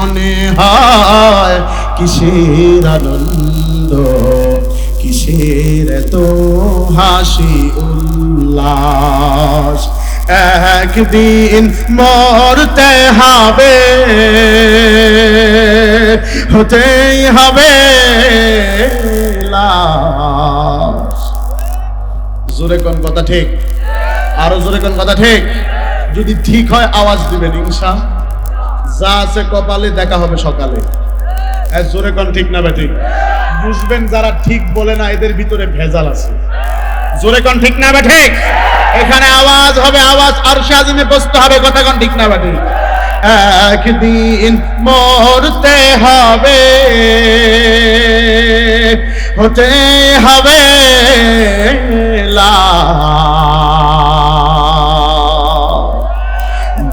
মনে হয় কিসের আনন্দ, কিসের তো হাসি উল্লাস। একদিন মরতে হবে, হতেই হবে লাশ। জোরে কোন কথা ঠিক? আরো জোরে কোন কথা ঠিক? যদি ঠিক হয় আওয়াজ দিবেন ইনশাআল্লাহ। যা আছে কপালে দেখা হবে সকালে। জোরে কোন ঠিক না বেঠিক? বুঝবেন যারা ঠিক বলে না এদের ভিতরে ভেজাল আছে। জোরে কোন ঠিক না বেঠিক? এখানে আওয়াজ হবে, আওয়াজ আরশে আজিমে বসতে হবে। কথা কোন ঠিক না বেঠিক? একদিন মরতে হবে, হতে হবে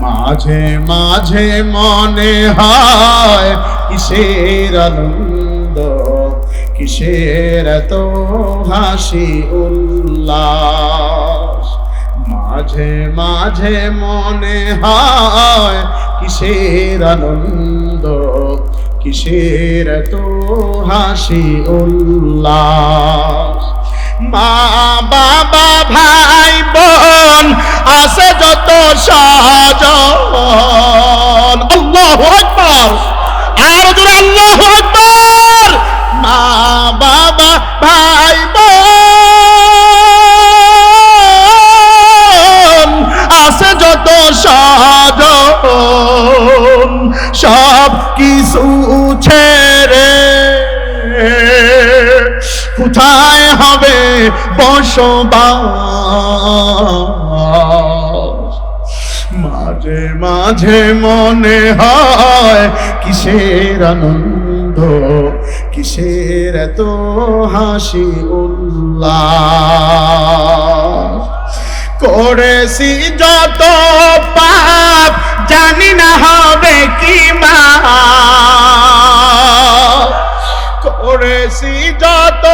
মাঝে মাঝে মনে হয় কিসের আনন্দ, কিসের তো হাসি উল্লাস। মাঝে মাঝে মনে হয় কিসের আনন্দ, কিসের তো হাসি উল্লাস। মা বাবা ভাই বোন আছে যত স্বজন, আল্লাহু আকবার, আর জোরে আল্লাহু আকবার। মা বাবা ভাই বোন আছে যত স্বজন, সব কিছু ছেড়ে কোথায় হবে বসবাস। মাঝে মাঝে মনে হয় কিসের আনন্দ, কিসের এত হাসি উল্লাস। করেছি যত পাপ জানি না হবে কি মাপ, করেছি যত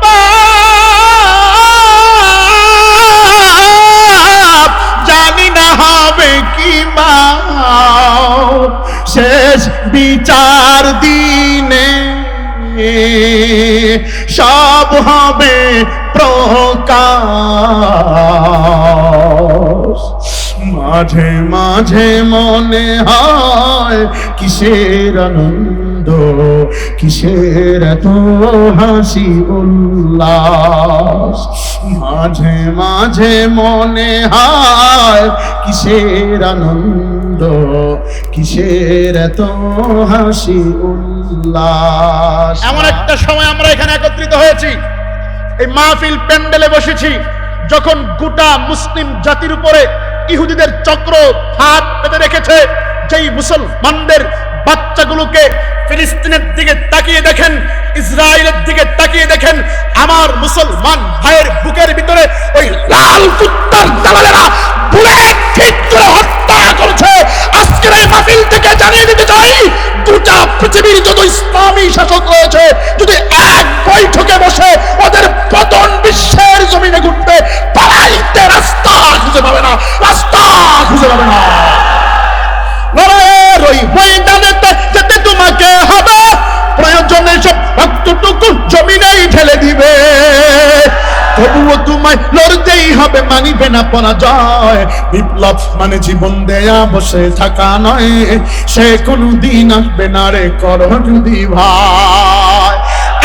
পাপ জানি না হবে কি মাপ। শেষ বিচার দিনে সব হবে প্রকাশ। মাঝে মাঝে মনে হয় কিসের আনন্দ, কিসের এত হাসি উল্লাস। মাঝে মাঝে মনে হয় কিসের আনন্দ, কিসের এত হাসি উল্লাস। এমন একটা সময় আমরা এখানে একত্রিত হয়েছি, এই মাহফিল প্যান্ডেলে বসেছি, যখন গোটা মুসলিম জাতির উপরে ইহুদিদের চক্র হাত পেতে রেখেছে। যেই মুসলমানদের বাচ্চাগুলোকে ফিলিস্তিনের দিকে তাকিয়ে দেখেন, ইসরায়েলের দিকে তাকিয়ে দেখেন, আমার মুসলমান ভাইয়ের বুকের ভিতরে ওই লাল কুত্তার দালালেরা বুলেট ঠিক করে হত্যা করেছে। আজকের এই মাহফিল থেকে জানিয়ে দিতে চাই, গোটা পৃথিবীর যত ইসলামী শাসক রয়েছে যদি এক বৈঠকে বসে ওদের পতন বিশ্বের জমিনে ঘটবে, পালাইতে রাস্তা খুঁজে পাবে না, রাস্তা খুঁজে পাবে না। লড়াইয়ের ওই ময়দানেতে যেতে তোমাকে হবে, প্রয়োজনে সব রক্তটুকু জমিনেই ঢেলে দিবে। তবুও তোমায় লড়তেই হবে, মানিবে না পরাজয়। বিপ্লব মানে জীবন দেয়া বসে থাকা নয়, সে কোনো দিন আসবে না রে করো যদি ভাই।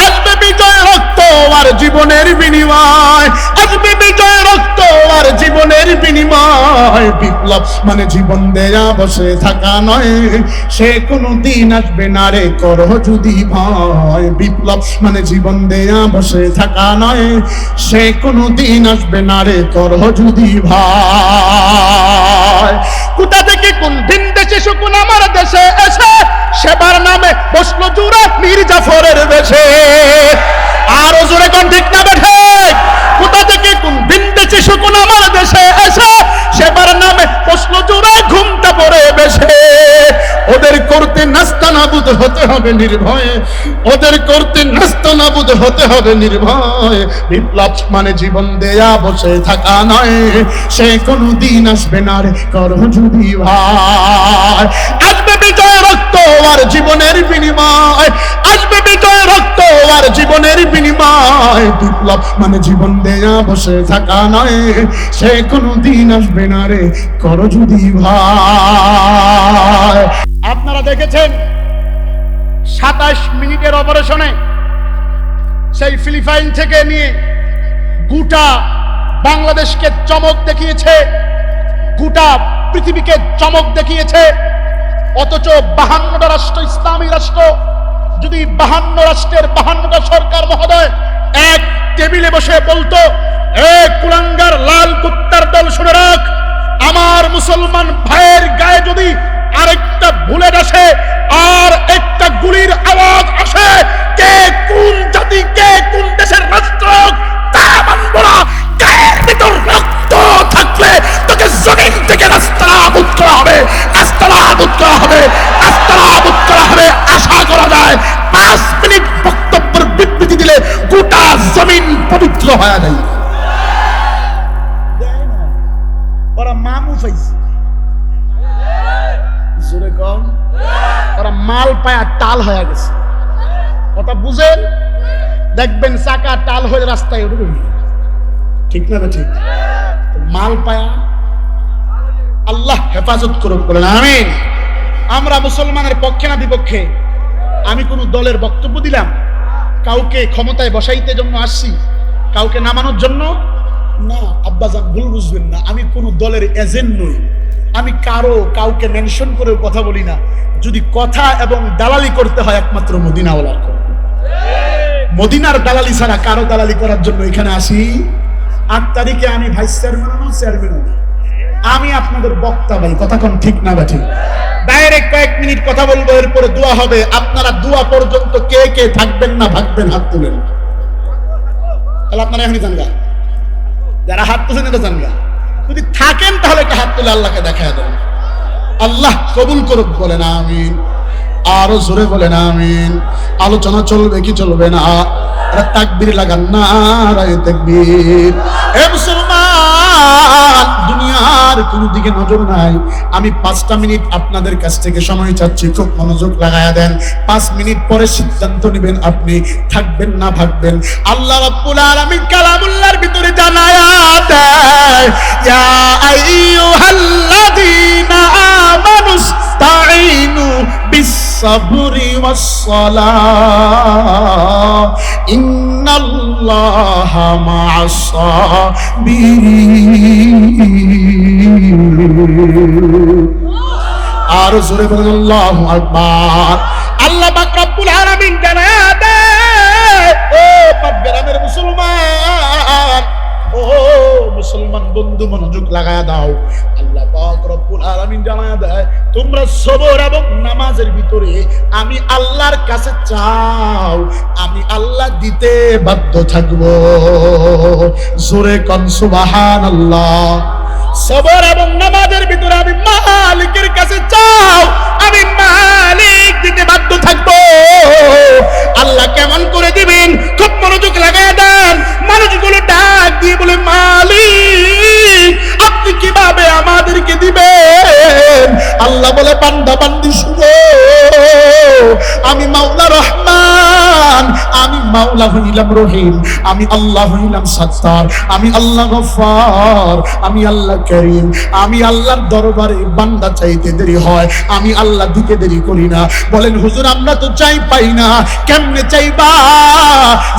আসবে বিজয় রক্ত আর জীবনের বিনিময়, আসবে বিজয় রক্ত আর জীবনের বিনিময়। বিপ্লব মানে জীবন দেয়া বসে থাকা নয়, সে কোনো দিন আসবে না রে করো যদি ভয়। বিপ্লব মানে জীবন দেয়া বসে থাকা নয়, সে কোনো দিন আসবে না রে করো যদি ভয়। কোথা থেকে কোন ভিন দেশে শকুন আমার দেশে এসে সেবার নামে বসলো জুড়ে মীর জাফরের বেশে। আরো জোরে কোন ঠিক না বেঠে? কোথা থেকে কোন ভিন দেশে শকুন আমার দেশে এসে সেবার নামে বসলো জুড়ে ঘুমটা পড়ে বেশে। ওদের করতে নাস্তানাবুদ হতে হবে নির্ভয়ে, ওদের করতে নাস্তানাবুদ হতে হবে নির্ভয়। বিপ্লব মানে জীবন দেয়া বসে থাকা নয়, সে কোনো দিন আসবে না রে করো যদি ভাই। আসবে বিজয় বিজয় রক্ত আর জীবনের বিনিময়, আসবে বিজয় রক্ত আর জীবনের বিনিময়। বিপ্লব মানে জীবন দেয়া বসে থাকা নয়, সে কোনো দিন আসবে না রে করো যদি ভাই। আপনারা দেখেছেন 27 মিনিটের অপারেশনে সেই ফিলিপাইন থেকে নিয়ে গোটা বাংলাদেশকে চমক দেখিয়েছে, গোটা পৃথিবীকে চমক দেখিয়েছে। অথচ 52টা রাষ্ট্র ইসলামী রাষ্ট্র, যদি 52 রাষ্ট্রের 52টা সরকার মহোদয় এক টেবিলে বসে বলতো, এ কুলাঙ্গার লাল কুত্তার দল, শুনে রাখ, আমার মুসলমান ভাইয়ের গায়ে যদি আরেকটা বুলেট আসে আর একটা গুলির আওয়াজ আসে, কে কোন জাতি, কে কোন দেশের রাষ্ট্র তা মানব না। গায়ের ভিতর রক্ত থাকলে তোকে জমিন থেকে রাস্তা নাবুদ করা হবে, রাস্তা নাবুদ করা হবে, রাস্তা নাবুদ করা হবে। আশা করা যায় 5 মিনিট বক্তব্যের বিবৃতি দিলে গোটা জমিন পবিত্র হয়ে যায়। ওরা মামু পাইছে, জোরে কম, ওরা মাল পায়া টাল হয়ে গেছে। কথা বুঝেন? দেখবেন চাকা টাল হয়ে রাস্তায় উঠবে, ঠিক না? ঠিক। মাল পায়া আল্লাহ হেফাজত করুক, বলেন আমিন। আমরা মুসলমানের পক্ষে না বিপক্ষে? আমি কোন দলের বক্তব্য দিলাম? কাউকে ক্ষমতায় বসাইতে জন্য আসছি, কাউকে নামানোর জন্য না। আব্বাজান ভুল বুঝবেন না, আমি কোন দলের এজেন্ট নই। আমি কাউকে মেনশন করে কথা বলি না। যদি কথা এবং দালালি করতে হয় একমাত্র মদিনাওয়ালার করব। মদিনার দালালি ছাড়া কারো দালালি করার জন্য এখানে আসি? 8 তারিখে আমি ভাইস চেয়ারম্যান, আমি আপনাদের বক্তা ভাই, কথা কোন ঠিক না বা ঠিক? ডাইরেক্ট কয়েক মিনিট কথা বলবো, এরপরে দোয়া হবে। আপনারা দোয়া পর্যন্ত কে কে থাকবেন না ভাগবেন হাত তুলেন। তাহলে আপনারা এখনই জানগা, যারা হাত তুলেন এটা জানগা। যদি থাকেন তাহলে একটা হাত তুলে আল্লাহকে দেখায় দেন। আল্লাহ কবুল করুক, বলেন আমিন। আরো জোরে বলেন আমিন। আলোচনা চলবে কি চলবে না? তাকবীর লাগান, নারায়ে তাকবীর। হে মুসলমান, দুনিয়ার কোন দিকে নজর নাই। আমি 5টা মিনিট আপনাদের কাছ থেকে সময় চাচ্ছি, খুব মনোযোগ লাগায়া দেন। 5 মিনিট পরে সিদ্ধান্ত নেবেন আপনি থাকবেন না ভাগবেন। আল্লাহ রাব্বুল আলামিন কালামুল্লাহর ভিতরে জানায়া দেয়, ইয়া আইয়ুহাল্লাযীনা আমানুস্তাঈনু বিস-সাবরি ওয়াস-সালাহ ইন্নাল্লাহা মা'আস-সাবিরিন। আর জোরে বলেন আল্লাহু আকবার। আল্লাহ পাক রব্বুল আলামিন জানায়া দেয়, ও পাকগ্রামের মুসলমান, ও মুসলমান বন্ধু, মনোযোগ লাগায়া দাও। আল্লাহ পাক রব্বুল আলামিন জানায়া দেয়, তোমরা সবর এবং নামাজের ভিতরে আমি আল্লাহর কাছে চাও, আমি আল্লাহ দিতে বাধ্য থাকব। জোরে কোন সুবহানাল্লাহ। সবর এবং নামাজের ভিতরে আমি মালিকের কাছে চাও, আমি মালিক দিতে বাধ্য থাকবো। আল্লাহ কেমন করে দিবেন? খুব মনোযোগ লাগায় দেন। মানুষগুলো ডাক দিয়ে বলে, মালিক আপনি কিভাবে আমাদেরকে দিবেন? আল্লাহ বলে, বান্দা বান্দি শুনো, আমি মাওলা রহমান, আমি মাওলা হইলাম রহিম, আমি আল্লাহ হইলাম সত্তার, আমি আল্লাহ গফফার, আমি আল্লাহ করিম। আমি আল্লাহর দরবারে বান্দা চাইতে দেরি হয়, আমি আল্লাহ দিতে দেরি করি না। বলেন হুজুর, আমরা তো চাই পাই না, কেমনে চাইবা?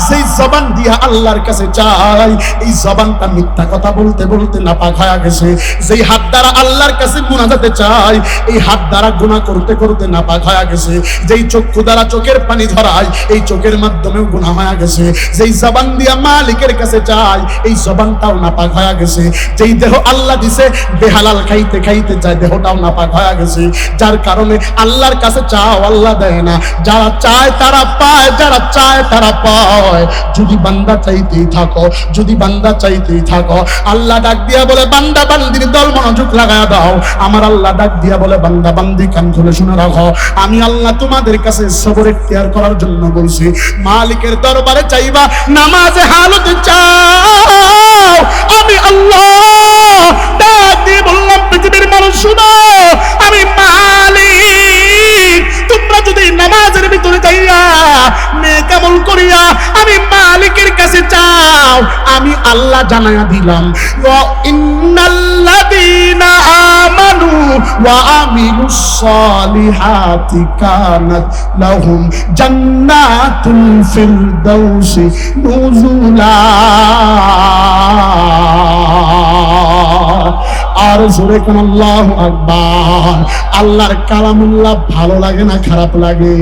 সেই জবান দিয়া আল্লাহর কাছে চাই, এই জবানটা মিথ্যা কথা বলতে বলতে নাপাক হয়ে গেছে। যেই হাত দ্বারা আল্লাহর কাছে মুনাজাতে চাই, এই হাত দ্বারা গুনাহ করতে করতে নাপাক হয়ে গেছে। যেই চক্ষু দ্বারা চোখের পানি ধরায়, এই চোখের মাধ্যমেও গুনাহ হয়ে গেছে। যেই জবান দিয়া মালিকের কাছে চাই, এই জবানটাও নাপাক হয়ে গেছে। যেই দেহ আল্লাহ দিছে, বেহালাল খাইতে খাইতে যায়, দেহটাও নাপাক হয়ে গেছে। যার কারণে আল্লাহর কাছে চাও, আল্লাহ দেয় না। যারা চায় তারা পায়, যারা চায় তারা পায়। যদি বান্দা চাইতেই থাকো, যদি বান্দা চাইতেই থাকো। আল্লাহ ডাক দিয়া বলে, বান্দা বান্দির দল মনোযোগ লাগায়া দাও। আমার আল্লাহ ডাক দিয়া বলে, বান্দা বান্দি কান খুলে শুনে রাখো, আমি আল্লাহ তোমাদের কাছে সবর ইখতিয়ার করার জন্য বলছি। মালিকের দরবারে চাইবা, নামাজে হালতে চাও, আমি আল্লাহ ডাক দিয়ে বললাম, পৃথিবীর মানুষ শুনো, আমি মালিক নেক আমল করিয়া আমি মালিকের কাছে চাও, আমি আল্লাহ জানায়া দিলাম ওয়া ইন্নাল্লাযীনা আমানু ওয়া আমিলুস সালিহাতি কানাত লাহুম জান্নাতুল ফিরদাউসি নুজুলা। আর জোরে কোন আল্লাহু আকবার। আল্লাহর কালামুল্লাহ ভালো লাগে না খারাপ লাগে?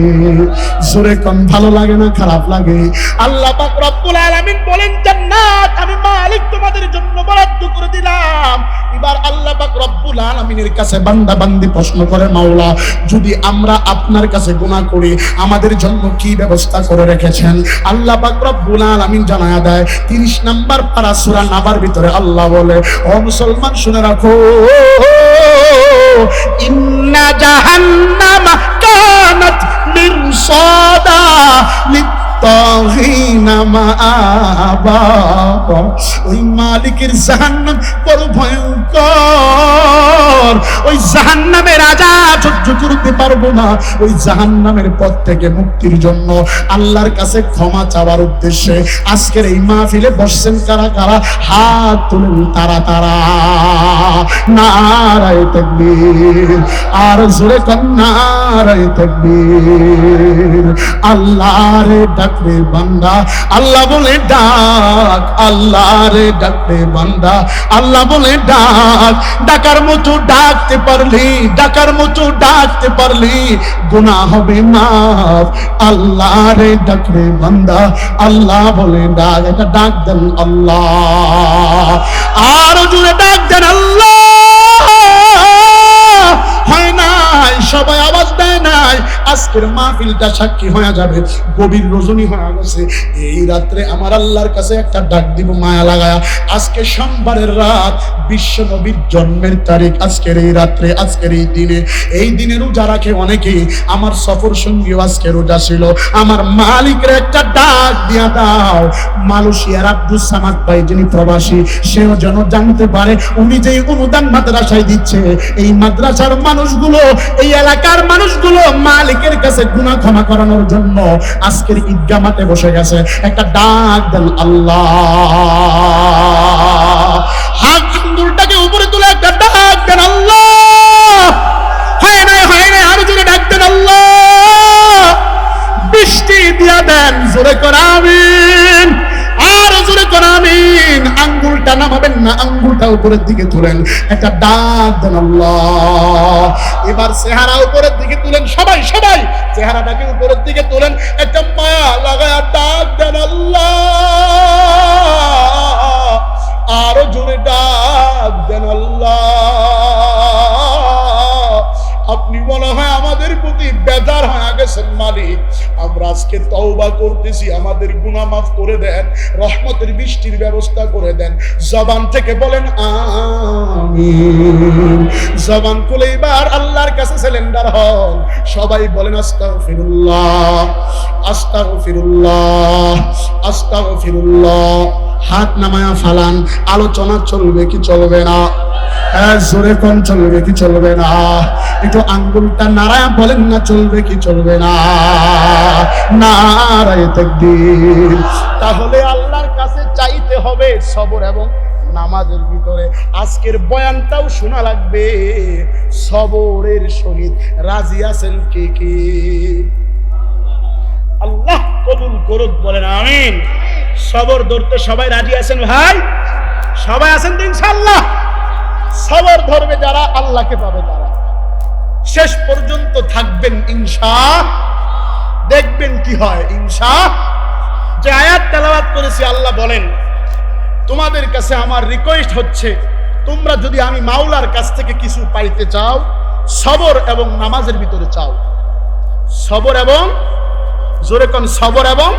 জোরে কোন ভালো লাগে না খারাপ লাগে? আল্লাহ পাক রব্বুল আলামিন বলেন জান্নাত আমি মালিক তোমাদের জন্য বরাদ্দ করে দিলাম। এবার আল্লাহ পাক রব্বুল আলামিনের কাছে বান্দা বান্দি প্রশ্ন করে, মাওলা যদি আমরা আপনার কাছে গুনাহ করি আমাদের জন্য কি ব্যবস্থা করে রেখেছেন? আল্লাহ পাক রব্বুল আলামিন জানায়া দেয় 30 নাম্বার পারা সূরা নাবার ভিতরে আল্লাহ বলে, ও মুসলমান শুনে রাখো, ইন্না জাহান্নামা কানাত মিরসাদা লিত্তাগিনা মাআবা। ওই মালিকের জাহান্নাম বড় ভয়ঙ্কর, ওই জাহান্নামের আযাব সহ্য করতে পারবো না। ওই জাহান্নামের পথ থেকে মুক্তির জন্য আল্লাহর কাছে ক্ষমা চাওয়ার উদ্দেশ্যে আজকের এই মাহফিলে বসছেন কারা কারা? হাত তুলেন তারা তারা। নারায়ে তাকবীর, আর জোরে কোন নারায়ে তাকবীর। আল্লাহ রে ডাক রে বান্দা, আল্লাহ বলে ডাক, আল্লাহ রে ডাক রে বান্দা, আল্লাহ বলে ডাক। ডাকার মতো ডাকতে পারলি, ডাকার মতো ডাকতে পারলি গুনাহ হবে মাফ। আল্লাহ রে ডাক রে বান্দা, আল্লাহ বলে ডাক। এটা ডাক দেন আল্লাহ, আর জোরে ডাক দেন আল্লাহ। হয় নাই, সবাই আওয়াজ দেয় নাই। আজকের মাহফিলটা সাক্ষী হয়ে যাবে, গভীর রজনী হয়ে গেছে। এই রাত্রে আমার আল্লাহর কাছে একটা ডাক দিব মায়া লাগায়া। আজকে সোমবারের রাত, বিশ্ব নবীর জন্মের তারিখ। আজকের এই রাত্রে, আজকের এই দিনে, এই দিনে রোজা রাখে অনেকেই। আমার সফর সঙ্গীও আজকে রোজা ছিল। আমার মালিকের একটা ডাক দিয়া দাও। মালয়েশিয়ার আব্দুস সামাদ ভাই যিনি প্রবাসী, সেও যেন জানতে পারে উনি যেই অনুদান মাদ্রাসায় দিচ্ছে, এই মাদ্রাসার মানুষগুলো, এই এলাকার মানুষগুলো মালিকের কাছে গুনাহ ক্ষমা করানোর জন্য আজকের ঈদগাহ মাঠে বসে গেছে। একটা ডাক দেন আল্লাহ। হাত আঙ্গুলটাকে উপরে তুলে একটা ডাক দেন আল্লাহ। হয় নাই, হয় নাই, আরো জোরে ডাক দেন আল্লাহ। বৃষ্টি দিয়া দেন, জোরে করে আমিন, আর জোরে করে আমিন। আঙ্গুলটা নামাবেন না, আঙ্গুলটা উপরের দিকে তুলেন, একটা ডাক দেন আল্লাহ। এবার চেহারা উপরের দিকে তুলেন, সবাই সবাই চেহারাটাকে উপরের দিকে তুলেন, একটা মায়া লাগায়া ডাক দেন আল্লাহ। আরো জোরে ডাক দেন আল্লাহ। আপনি মনে হয় আমাদের প্রতি বেজার হয়ে গেছেন মালিক। আমরা আজকে তওবা করতেছি, আমাদের গুনাহ মাফ করে দেন, রহমতের বৃষ্টির ব্যবস্থা করে দেন। জবান থেকে বলেন আমিন। জবান খুলে এবার আল্লাহর কাছে সিলিন্ডার হন। সবাই বলেন আস্তাগফিরুল্লাহ, আস্তাগফিরুল্লাহ, আস্তাগফিরুল্লাহ। হাত নামায়া ফালান। আলোচনা চলবে কি চলবে না? জোরে কোন চলবে কি চলবে না? একটু আঙ্গুলটা নাড়ায়া বলেন না, চলবে কি চলবে না? নারায়ে তাকবীর। তাহলে আল্লাহর কাছে চাইতে হবে সবর এবং নামাজের ভিতরে। আজকের বয়ানটাও শোনা লাগবে সবরের সহিত। রাজি আছেন কে কে? আল্লাহ কবুল করুক, বলেন আমিন। সবর ধরতে সবাই রাজি আছেন ভাই? সবাই আছেন তো ইনশাআল্লাহ? সবর ধরবে যারা আল্লাহকে পাবে তারা। শেষ পর্যন্ত থাকবেন ইনশাআল্লাহ, দেখবেন কি হয় ইনশাআল্লাহ। যে আয়াত তেলাওয়াত করেছি, আল্লাহ বলেন তোমাদের কাছে আমার রিকোয়েস্ট হচ্ছে, তোমরা যদি আমি মাওলার কাছ থেকে কিছু পাইতে চাও, সবর এবং নামাজের ভিতরে চাও। সবর এবং, জোরে কোন, সবর এবং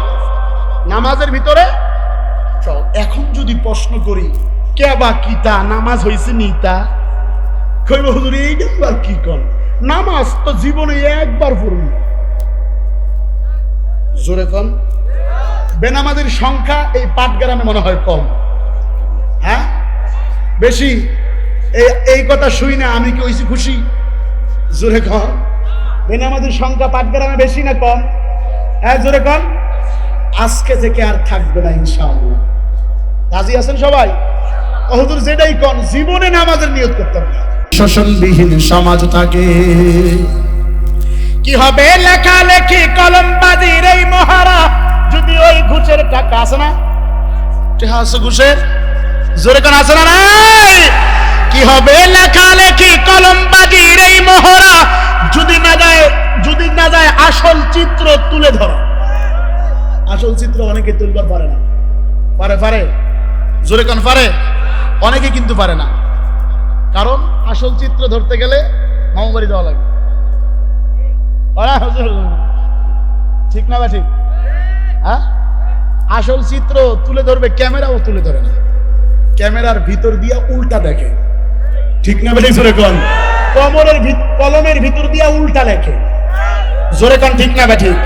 নামাজের ভিতরে চাও। এখন যদি প্রশ্ন করি কে বা কিতা নামাজ হইছে নিতা, কইব হুজুর এইটা আবার কি কোন? নামাজ তো জীবনে একবার পড়ুন। জোরে কোন। বেনামাজের সংখ্যা এই পাটগ্রামে মনে হয় কম, হ্যাঁ বেশি? এই কথা শুই না আমি কি হইছি খুশি? জোরে কোন। বেনামাজের সংখ্যা পাটগ্রামে বেশি না কম? হ্যাঁ জোরে কন, আজকে থেকে আর থাকবে না ইনশাআল্লাহ। রাজি আছেন সবাই? হুজুর যেটাই কন, জীবনে নামাজের নিয়ত করতে হবে। শোষণবিহীন সমাজ থাকে। কি হবে লেখালেখি কলমবাজির এই মহারা, যদি ওই ঘুষের টাকা আছে না, আছে ঘুষের, জোরে কোন আছে না নাই? কি হবে লেখালেখি কলমবাজির এই মহড়া, যদি না যায় আসল চিত্র তুলে ধরা। আসল চিত্র অনেকে তুলবার পারে না। পারে জোরে কোন পারে? অনেকে কিন্তু পারে না, কারণ আসল চিত্র ধরতে গেলে মামুবাড়ি দেওয়া লাগে। ঠিক না বা ঠিক? হ্যাঁ, আসল চিত্র তুলে ধরবে, ক্যামেরাও তুলে ধরে না, ক্যামেরার ভিতর দিয়া উল্টা দেখে। ঠিক না বেঠিক? জোরে কোন। কলমের ভিতর দিয়া উল্টা লেখে। জোরে কোন ঠিক না বেঠিক?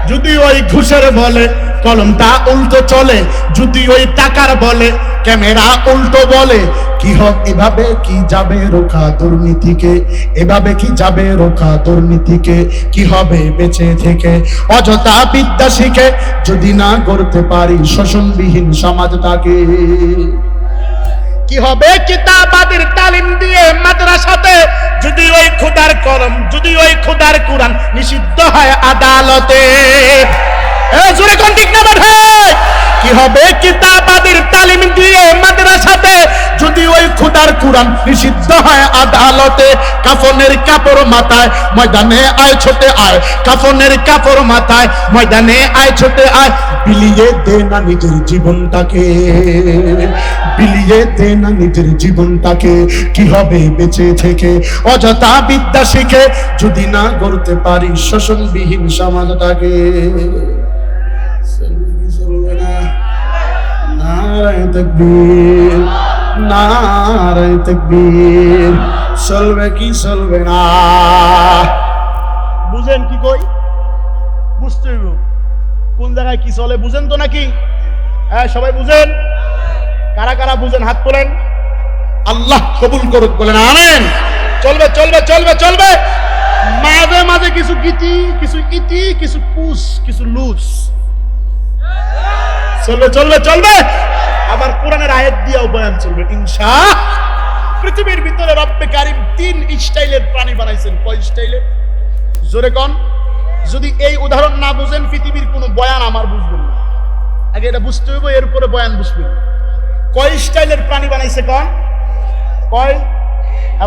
যদি ওই ঘুষের বলে কলমটা উল্টো চলে, যদি ওই টাকার বলে ক্যামেরা উল্টো বলে, কি হবে এভাবে কি যাবে রোখা দুর্নীতিকে, এভাবে কি যাবে রোখা দুর্নীতিকে, কি হবে বেঁচে থেকে অযথা বিদ্যা শিখে, যদি না করতে পারি শোষণবিহীন সমাজটাকে। কি হবে কিতাবাদের তালিম দিয়ে মাদ্রাসাতে, যদি ওই খোদার কলম, যদি ওই খোদার কুরআন নিষিদ্ধ হয় আদালতে। জোরে কোন ঠিক না বেঠে? কি হবে কিতাবাদের তালিম দিয়ে মাদ্রাসাতে, যদি ওই খোদার কুরআন নিষিদ্ধ হয় আদালতে। কাফনের কাপড় মাথায় ময়দানে আয় ছোটে আয়, কাফনের কাপড় মাথায় ময়দানে আয় ছোটে আয়, বিলিয়ে দে না নিজের জীবনটাকে, বিলিয়ে দে না নিজের জীবনটাকে, কি হবে বেঁচে থেকে অযথা বিদ্যা শিখে, যদি না গড়তে পারি শোষণবিহীন সমাজটাকে। নারায়ে তাকবীর, নারায়ে তাকবীর। চলবে কি চলবে না বুঝেন কি কই? বুঝতে হইব কোন জায়গায় কি চলে, বুঝেন তো নাকি? হ্যাঁ সবাই বুঝেন? কারা কারা বুঝেন হাত তোলেন। আল্লাহ কবুল করুক, বলেন আমিন। চলবে চলবে চলবে চলবে। মাঝে মাঝে কিছু গীতি, কিছু ইতি, কিছু পুস, কিছু লুজ। চলবে চলবে চলবে। আবার কোরআনের আয়াত দিয়েও বয়ান চলবে ইনশাআল্লাহ। পৃথিবীর ভিতরে রব্বে কারীম 3 স্টাইলের প্রাণী বানাইছেন। কয় স্টাইলের? জোরে কোন। যদি এই উদাহরণ না বুঝেন, পৃথিবীর কোনো বয়ান আমার বুঝবেন না। আগে এটা বুঝতে হইব, এরপরে বয়ান বুঝবেন। কয় স্টাইলের প্রাণী বানাইছে কোন? কয়?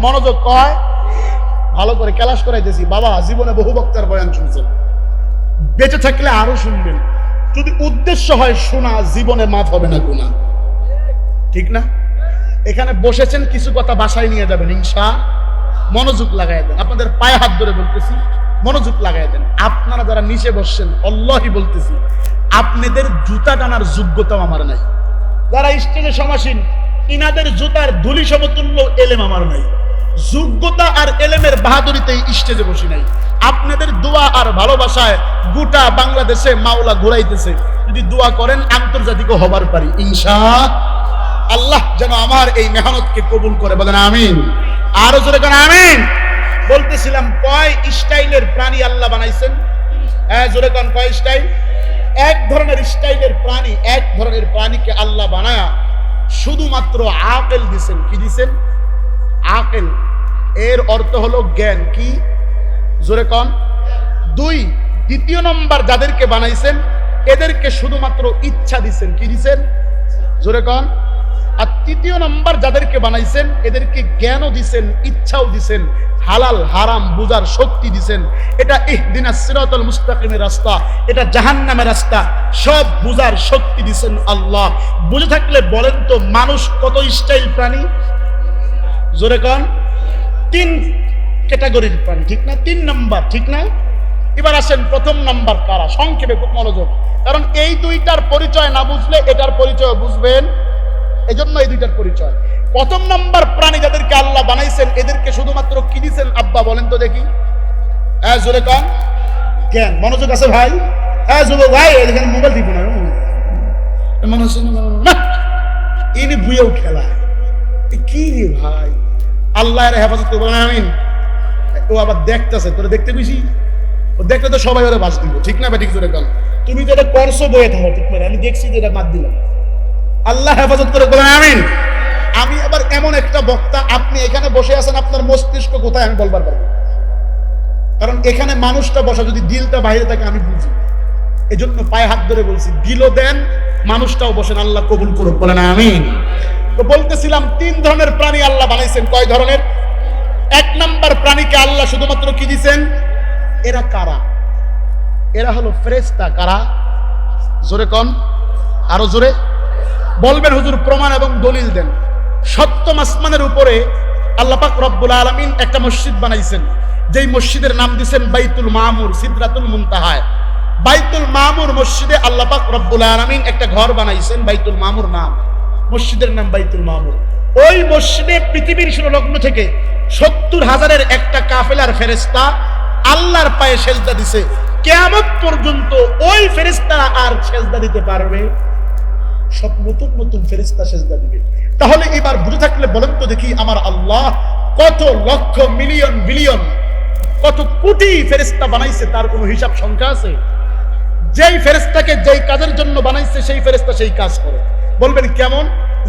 মনোযোগ, কয়? ভালো করে ক্লাস করাইতেছি বাবা, জীবনে বহু বক্তার বয়ান শুনছেন, বেঁচে থাকলে আরো শুনবেন। যদি উদ্দেশ্য হয় শোনা, জীবনে মাফ হবে না গুনাহ। ঠিক না? এখানে বসেছেন, কিছু কথা বাসায় নিয়ে যাবেন ইনশাআল্লাহ। মনোযোগ লাগাই দেন, আপনাদের পায়ে হাত ধরে বলতেছি, মনোযোগ লাগাই দেন। আপনারা যারা নিচে বসছেন, আল্লাহি বলতেছি, আপনাদের জুতা টানার যোগ্যতা আমার নাই। যারা স্টেজে সমাসীন, ইনাদের জুতার ধুলি সমতুল্য এলেম আমার নাই। যোগ্যতা আর এলেমের বাহাদুরিতেই স্টেজে বসি নাই। আপনাদের দোয়া আর ভালোবাসায় গোটা বাংলাদেশে মাওলা ঘুরাইতেছে। যদি দোয়া করেন, আন্তর্জাতিকও হবার পারি ইনশাআল্লাহ। আল্লাহ যেন আমার এই মেহনতকে কবুল করে, বলেন আমিন। আরো জোরে কোন আমিন। বলতেছিলাম কয় স্টাইলের প্রাণী আল্লাহ বানাইছেন? হ্যাঁ জোরে কোন, কয় স্টাইল? এক ধরনের স্টাইলের প্রাণী, এক ধরনের প্রাণীকে আল্লাহ বানায়া শুধুমাত্র আকল দিছেন। কি দিছেন? আকল। এর অর্থ হলো জ্ঞান। কি? জোরে কোন। 2, দ্বিতীয় নম্বর যাদেরকে বানাইছেন, এদেরকে শুধুমাত্র ইচ্ছা দিছেন। কি দিছেন? জোরে কোন। আর তৃতীয় নম্বর যাদেরকে বানাইছেন, এদেরকে জ্ঞানও দিছেন, ইচ্ছাও দিছেন, হালাল হারাম বুঝার শক্তি দিছেন। এটা ইহদিনাস সিরাতাল মুস্তাকিমের রাস্তা, এটা জাহান্নামের রাস্তা, সব বুঝার শক্তি দিছেন আল্লাহ। বুঝে থাকলে বলেন তো, মানুষ কত স্টাইল প্রাণী? জোরে কোন। 3 ক্যাটাগরির প্রাণী, ঠিক না? 3 নম্বর, ঠিক না? এবার আসেন প্রথম নাম্বার কারা, সংক্ষেপে খুব মনোযোগ, কারণ এই দুইটার পরিচয় না বুঝলে এটার পরিচয় বুঝবেন, এজন্য এই দুইটার পরিচয়। প্রথম নাম্বার প্রাণী যাদেরকে আল্লাহ বানাইছেন, এদেরকে শুধুমাত্র কি দিছেন আব্বা বলেন তো দেখি? হ্যাঁ জোরে কোন। জ্ঞান। মনোযোগ আছে ভাই? হ্যাঁ যুবক ভাই, এখানে মোবাইল দিব না, মানুষ ইনি বুয়েও খেলা কি রে ভাই। আল্লাহর হেফাজত করবো না আমিন। ও আবার দেখতেছে, তোরা দেখতে বেশি ও দেখলে তো সবাই ওরা বাস দিব, ঠিক না বা ঠিক জোরে বল? তুমি তো এটা করছো বয়ে থাকো, ঠিক না? আমি দেখছি যে এটা বাদ দিলাম। আল্লাহ হেফাজত করে বলেন আমিন। আমি আবার এমন একটা বক্তা, আপনি এখানে বসে আছেন, আপনার মস্তিষ্ক কোথায় আমি বলবার পারবো, কারণ এখানে মানুষটা বসা, যদি দিলটা বাইরে থাকে আমি বুঝি। এজন্য পায়ে হাত ধরে বলছি, দিলও দেন, মানুষটাও বসেন, আল্লাহ কবুল করুক, বলেন আমিন। তো বলতেছিলাম 3 ধরনের প্রাণী আল্লাহ বানাইছেন। কয় ধরনের? 1 নাম্বার প্রাণীকে আল্লাহ শুধুমাত্র কি দিয়েছেন? এরা কারা? এরা হলো ফেরেশতা। কারা? জোরে কোন, আরো জোরে বলবেন হুজুর, প্রমাণ এবং দলিল দেন। সপ্তম আসমানের উপরে আল্লাহ পাক রব্বুল আলামিন একটা মসজিদ বানাইছেন, যেই মসজিদের নাম দিয়েছেন বাইতুল মামুর, সিদরাতুল মুনতাহায়। বাইতুল মামুর মসজিদে আল্লাহ পাক রব্বুল আলামিন একটা ঘর বানাইছেন, বাইতুল মামুর নাম, মসজিদের নাম বাইতুল মামুর। ওই মসজিদে পৃথিবীর লগ্ন থেকে 70,000-এর একটা কাফেলার ফেরেশতা আল্লাহর পায়ে সেজদা দিছে। কিয়ামত পর্যন্ত ওই ফেরেশতারা আর সেজদা দিতে পারবে? সব নতুন নতুন ফেরেশতা সেজদা দিবে। তাহলে এবার বুঝে থাকলে বলেন তো দেখি, আমার আল্লাহ কত লক্ষ মিলিয়ন বিলিয়ন কত কোটি ফেরেশতা বানাইছে, তার কোনো হিসাব সংখ্যা আছে? যেই ফেরেশতাকে যেই কাজের জন্য বানাইছে, সেই ফেরেশতা সেই কাজ করে। বলবেন কেমন?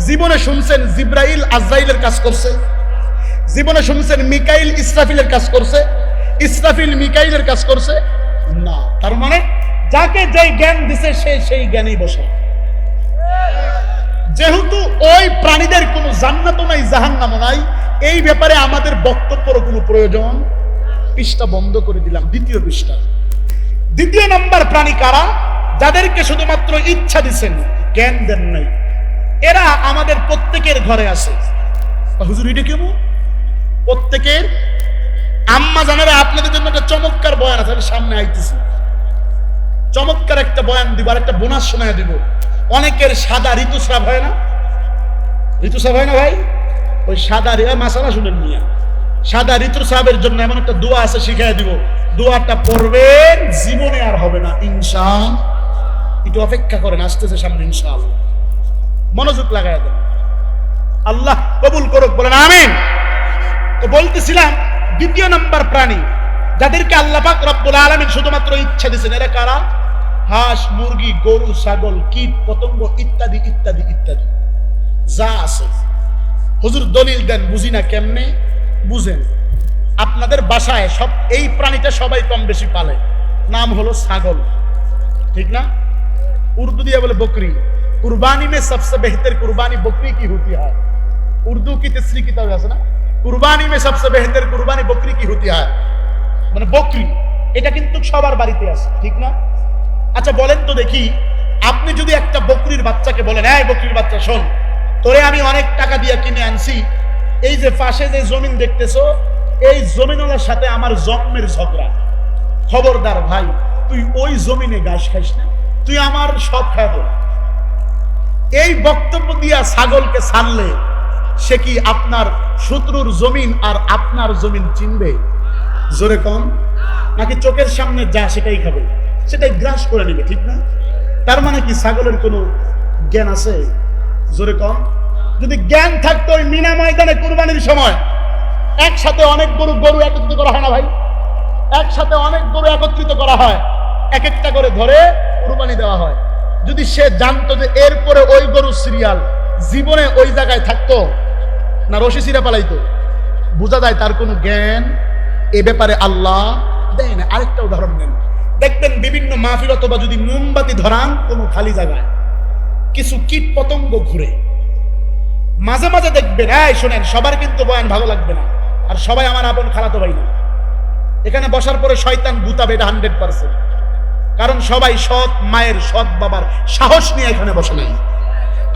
জীবনে শুনছেন জিব্রাইল আজরাইলের কাজ করছে? জীবনে শুনছেন মিকাইল ইসরাফিলের কাজ করছে? ইসরাফিল মিকাইলের কাজ করছে না। তার মানে যাকে যেই জ্ঞান দিছে সে সেই জ্ঞানেই বসে। যেহেতু ওই প্রাণীদের কোনো জান্নাতও নাই, জাহান্নামও নাই, এই ব্যাপারে আমাদের বক্তব্যের কোনো প্রয়োজন। পৃষ্ঠা বন্ধ করে দিলাম, দ্বিতীয় পৃষ্ঠা। 2 নম্বর প্রাণী কারা? যাদেরকে শুধুমাত্র ইচ্ছা দিছেন, জ্ঞান দেন নাই। এরা আমাদের প্রত্যেকের ঘরে আছে। হুজুর এটা কেমন? প্রত্যেকের আম্মা জানেরা, আপনাদের জন্য একটা চমৎকার বয়ান আছে, আমি সামনে আইতেছি। চমৎকার একটা বয়ান দিব, আর একটা বোনাস শোনায় দিব। অনেকের সাদা ঋতুস্রাব হয় না? ঋতুস্রাব হয় না ভাই? ওই সাদা মাসালা শুনেন নিয়ে, সাদা ঋতুস্রাবের জন্য এমন একটা দোয়া আছে, শিখাই দিব। দোয়াটা পড়বেন, জীবনে আর হবে না ইনশাআল্লাহ। একটু অপেক্ষা করেন, আসতেছে সামনে ইনশাআল্লাহ। মনোযোগ লাগায় দেন, আল্লাহ কবুল করুক, বলেন আমিন। তো বলতেছিলাম 2 নম্বর প্রাণী যাদেরকে আল্লাহ পাক রব্বুল আলামিন শুধুমাত্র ইচ্ছা দিয়েছেন, এরা কারা? হাঁস, মুরগি, গরু, ছাগল, কীট পতঙ্গ ইত্যাদি ইত্যাদি ইত্যাদি যা আছে। হুজুর দলিল দেন, বুঝি না কেমনে। বুঝেন, আপনাদের বাসায় সব এই প্রাণীটা সবাই কম বেশি পালে, নাম হলো ছাগল, ঠিক না? উর্দু দিয়ে বলে বকরি। কুরবানি में सबसे बेहतर कुर्बानी बकरी की होती है। उर्दू की तीसरी किताब আছে না, কুরবানি में सबसे बेहतर कुर्बानी बकरी की होती है, মানে বকরি। এটা কিন্তু সবার বাড়িতে আছে, ঠিক না? আচ্ছা বলেন তো দেখি, আপনি যদি একটা বকরির বাচ্চাকে বলেন, এই বকরির বাচ্চা শোন, তোরে আমি অনেক টাকা দিয়ে কিনে আনছি, এই যে পাশে যে জমিন দেখতেছো, এই জমিনওয়ালার সাথে আমার জন্মের ঝগড়া, খবরদার ভাই তুই ওই জমিনে ঘাস খাইস না, তুই আমার সব খাবো। এই বক্তব্য দিয়া ছাগলকে ছাড়লে সে কি আপনার শত্রুর জমিন আর আপনার জমিন চিনবে? জোরে কম, নাকি চোখের সামনে যা সেটাই খাবে, সেটাই গ্রাস করে নেবে, ঠিক না? তার মানে কি ছাগলের কোনো জ্ঞান আছে? জোরে কম। যদি জ্ঞান থাকতো, ওই মিনা ময়দানে কুরবানির সময় একসাথে অনেক গরু একত্রিত করা হয় না ভাই? একসাথে অনেক গরু একত্রিত করা হয়, এক একটা করে ধরে কুরবানি দেওয়া হয়। যদি সে জানতো যে এরপরে ওই গরু সিরিয়াল, জীবনে ওই জায়গায় থাকতো না, রশি সিরা পালাইতো। বোঝা যায় তার কোনো জ্ঞান এ ব্যাপারে আল্লাহ দেয় না। আরেকটা উদাহরণ নেন, দেখবেন বিভিন্ন মাহফিল অথবা যদি মোমবাতি ধরান কোনো খালি জায়গায়, কিছু কীট পতঙ্গ ঘুরে। মাঝে মাঝে দেখবেন, এই শোনেন, সবার কিন্তু বয়ান ভালো লাগবে না, আর সবাই আমার আপন খালাতো ভাই না। এখানে বসার পরে শয়তান গুতাবে, এটা 100%। কারণ সবাই সৎ মায়ের, সৎ বাবার সাহস নিয়ে এখানে বসে নাই।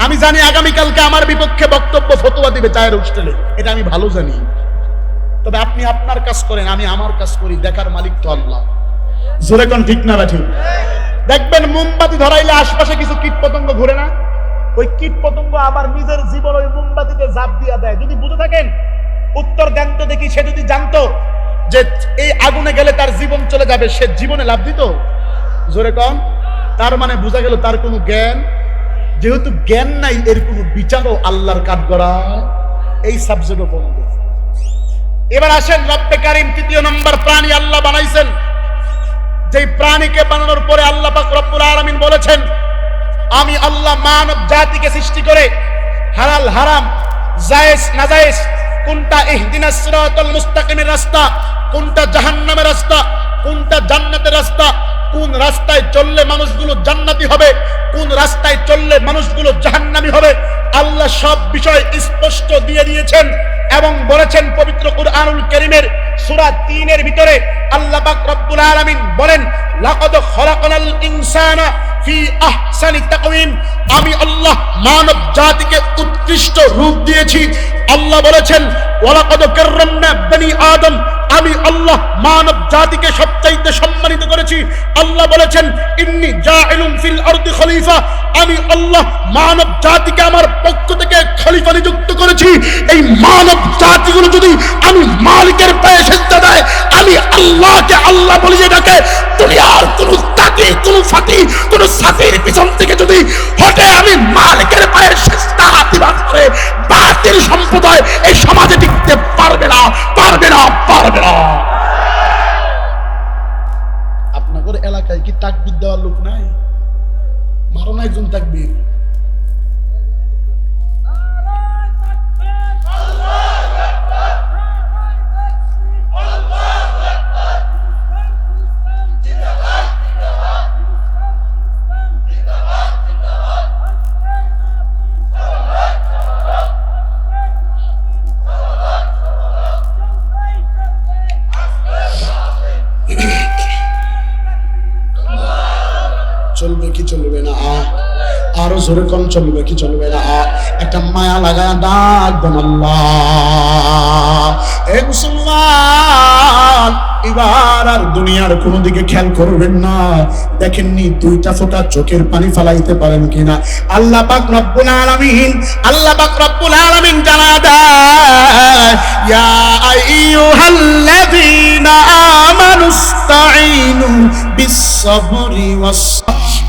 আমি জানি আগামীকালকে আমার বিপক্ষে বক্তব্য ফতোয়া দিবে চায়ের হোস্টেলে, এটা আমি ভালো জানি। তবে আপনি আপনার কাজ করেন, আমি আমার কাজ করি, দেখার মালিক তো আল্লাহ। জোরে কোন ঠিক না ঠিক? দেখবেন মোমবাতি ধরাইলে আশপাশে কিছু কীট পতঙ্গ ঘুরে না, ওই কীট পতঙ্গ আবার নিজের জীবন ওই মোমবাতিতে জাপ দিয়া দেয়। যদি বুঝে থাকেন উত্তর দেন তো দেখি। সে যদি জানতো যে এই আগুনে গেলে তার জীবন চলে যাবে, সে জীবনে লাভ দিত? জোরে কম। তার মানে বোঝা গেল তার কোনো জ্ঞান। যেহেতু জ্ঞান নাই, এর কোনো বিচারও আল্লাহর কাঠগড়ায় এই সাবজেক্টও বলবে। এবার আসেন, রব্বে কারীম 3 নম্বর প্রাণী আল্লাহ বানাইছেন, যেই প্রাণীকে বানানোর পরে আল্লাহ পাক রব্বুল আলামিন বলেছেন, আমি আল্লাহ মানব জাতিকে সৃষ্টি করে হালাল হারাম, জায়েজ নাজায়েজ, কোনটা ইহদিনাস সিরাতাল মুস্তাকিমের রাস্তা, কোনটা জাহান্নামের রাস্তা, কোনটা জান্নাতের রাস্তা, কোন রাস্তায় চললে মানুষগুলো জান্নাতি হবে, কোন রাস্তায় চললে মানুষগুলো জাহান্নামী হবে, আল্লাহ সব বিষয় স্পষ্ট দিয়ে দিয়েছেন এবং বলেছেন পবিত্র কুরআনুল কারীমের সূরা 3 এর ভিতরে আল্লাহ পাক রব্বুল আলামিন বলেন, লাকাদ খলাকনাল ইনসানা ফি আহসানি তাকওয়িম, আমি আল্লাহ মানব জাতিকে উৎকৃষ্ট রূপ দিয়েছি। আল্লাহ বলেছেন, ওয়ালাকাদ কাররামনা বনি আদম, আমি আল্লাহ মানব জাতিকে সবচাইতে সম্মানিত করেছি। আল্লাহ বলেছেন, ইন্নী জাইলুন ফিল আরদি খলিফা, আমি আল্লাহ মানব জাতিকে আমার পক্ষ থেকে খলিফা নিযুক্ত করেছি। এই মানব জাতিগুলো যদি আমি মালিকের পায়ে সিজদা দেয়, আমি আল্লাহকে আল্লাহ বলিয়ে ডাকে, দুনিয়ার কোন তাকি, কোন ফাতি, কোন সাফির পিছন থেকে যদি হটে আমি মালিকের পায়ে সিজদা দিবার করে বাতিল সম্প্রদায় এই সমাজে টিকতে পারবে না, পারবে না, পারবে না। আপনাদের এলাকায় কি তাকবীর দেওয়ার লোক নাই? মারো না একজন তাকবীর। চলবে কি চলবে না? আরো জোরে কোন চলবে কি চলবে না? একটা মায়া লাগায় ডাক দেন আল্লাহ। এ মুসলমান, এবার আর দুনিয়ার কোন দিকে খেয়াল করবেন না। দেখেননি দুইটা ফোঁটা চোখের পানি ফালাইতে পারেন কিনা? আল্লাহ পাক রব্বুল আলামিন, আল্লাহ পাক রব্বুল আলামিন জানা দেয়, ইয়া আইয়ুহাল্লাযীনা আমানুস্তাঈনু বিস-সাবরি